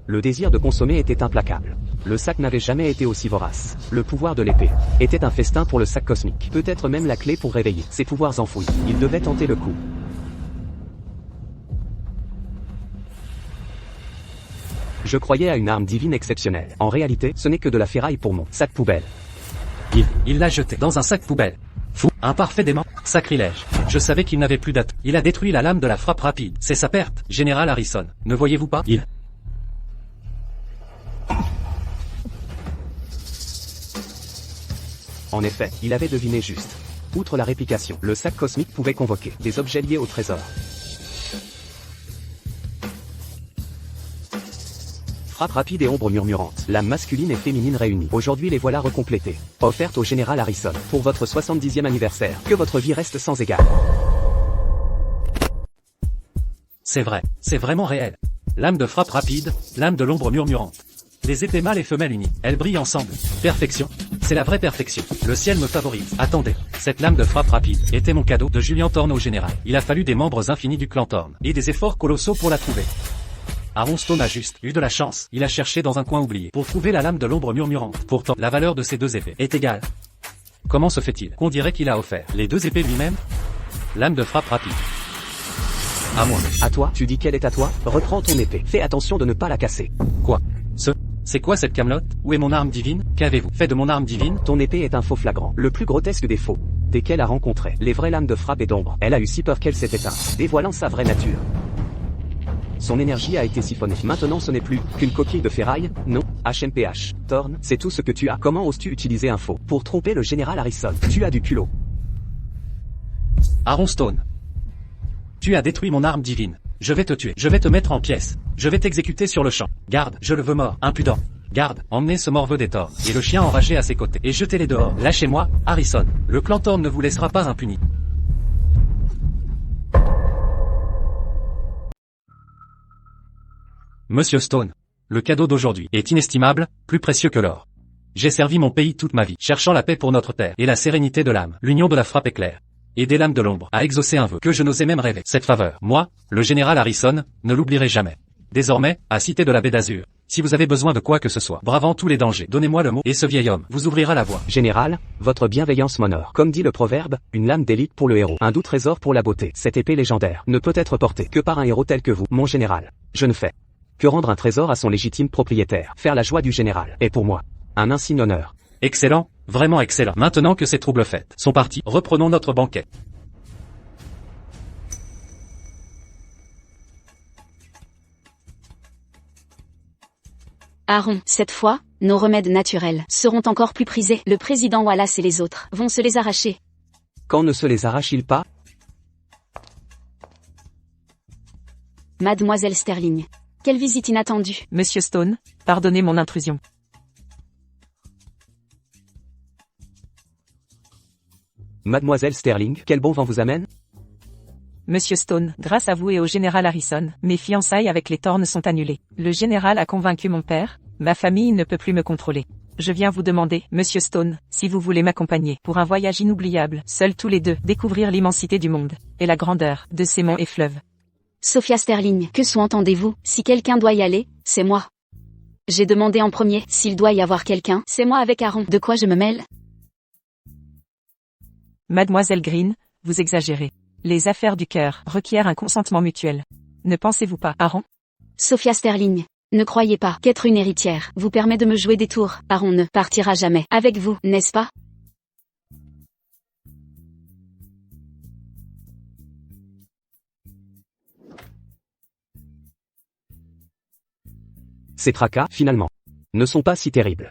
B: Le désir de consommer était implacable. Le sac n'avait jamais été aussi vorace. Le pouvoir de l'épée était un festin pour le sac cosmique. Peut-être même la clé pour réveiller ses pouvoirs enfouis. Il devait tenter le coup. Je croyais à une arme divine exceptionnelle. En réalité, ce n'est que de la ferraille pour mon sac poubelle.
A: Il l'a jeté dans un sac poubelle. Fou, un parfait dément, sacrilège. Je savais qu'il n'avait plus d'atout. Il a détruit la lame de la frappe rapide. C'est sa perte, Général Harrison. Ne voyez-vous pas?
B: En effet, il avait deviné juste. Outre la réplication, le sac cosmique pouvait convoquer des objets liés au trésor. Frappe rapide et ombre murmurante. Lame masculine et féminine réunies. Aujourd'hui les voilà recomplétées. Offerte au général Harrison. Pour votre 70e anniversaire. Que votre vie reste sans égal.
A: C'est vrai, c'est vraiment réel. Lame de frappe rapide, lame de l'ombre murmurante. Les épées mâles et femelles unies, elles brillent ensemble. Perfection. C'est la vraie perfection. Le ciel me favorise. Attendez, cette lame de frappe rapide était mon cadeau de Julian Thorne au général. Il a fallu des membres infinis du clan Thorne et des efforts colossaux pour la trouver. Aaron Stone a juste eu de la chance. Il a cherché dans un coin oublié pour trouver la lame de l'ombre murmurante. Pourtant, la valeur de ces deux épées est égale. Comment se fait-il qu'on dirait qu'il a offert les deux épées lui-même? Lame de frappe rapide. À moi.
B: À toi, tu dis qu'elle est à toi? Reprends ton épée. Fais attention de ne pas la casser.
A: Quoi? C'est quoi cette camelote? Où est mon arme divine? Qu'avez-vous fait de mon arme divine?
B: Ton épée est un faux flagrant. Le plus grotesque des faux. Dès qu'elle a rencontré les vraies lames de frappe et d'ombre, elle a eu si peur qu'elle s'est éteinte, dévoilant sa vraie nature. Son énergie a été siphonnée. Maintenant ce n'est plus qu'une coquille de ferraille, non, HMPH. Thorne, c'est tout ce que tu as. Comment oses-tu utiliser un faux pour tromper le général Harrison? Tu as du culot.
A: Aaron Stone. Tu as détruit mon arme divine. Je vais te tuer. Je vais te mettre en pièces. Je vais t'exécuter sur le champ. Garde, je le veux mort. Impudent. Garde, emmenez ce morveux des Thorne et le chien enragé à ses côtés et jetez-les dehors. Lâchez-moi, Harrison. Le clan Thorne ne vous laissera pas impuni. Monsieur Stone, le cadeau d'aujourd'hui est inestimable, plus précieux que l'or. J'ai servi mon pays toute ma vie, cherchant la paix pour notre terre et la sérénité de l'âme. L'union de la frappe éclair et des lames de l'ombre a exaucé un vœu que je n'osais même rêver. Cette faveur, moi, le général Harrison, ne l'oublierai jamais. Désormais, à Cité de la Baie d'Azur, si vous avez besoin de quoi que ce soit, bravant tous les dangers, donnez-moi le mot et ce vieil homme vous ouvrira la voie.
B: Général, votre bienveillance m'honore. Comme dit le proverbe, une lame d'élite pour le héros, un doux trésor pour la beauté. Cette épée légendaire ne peut être portée que par un héros tel que vous, mon général. Je ne fais que rendre un trésor à son légitime propriétaire. Faire la joie du général est pour moi un insigne honneur.
A: Excellent, vraiment excellent. Maintenant que ces troubles fêtes sont partis, reprenons notre banquet.
D: Aaron, cette fois, nos remèdes naturels seront encore plus prisés. Le président Wallace et les autres vont se les arracher.
B: Quand ne se les arrache-t-il pas?
D: Mademoiselle Sterling. Quelle visite inattendue.
C: Monsieur Stone, pardonnez mon intrusion.
B: Mademoiselle Sterling, quel bon vent vous amène?
C: Monsieur Stone, grâce à vous et au général Harrison, mes fiançailles avec les Thorne sont annulées. Le général a convaincu mon père, ma famille ne peut plus me contrôler. Je viens vous demander, Monsieur Stone, si vous voulez m'accompagner pour un voyage inoubliable, seuls tous les deux, découvrir l'immensité du monde, et la grandeur de ces monts et fleuves.
D: Sophia Sterling, que sous-entendez-vous? Si quelqu'un doit y aller, c'est moi. J'ai demandé en premier, s'il doit y avoir quelqu'un, c'est moi avec Aaron. De quoi je me mêle?
C: Mademoiselle Green, vous exagérez. Les affaires du cœur requièrent un consentement mutuel. Ne pensez-vous pas, Aaron?
D: Sophia Sterling, ne croyez pas qu'être une héritière vous permet de me jouer des tours. Aaron ne partira jamais avec vous, n'est-ce pas?
B: Ces tracas, finalement, ne sont pas si terribles.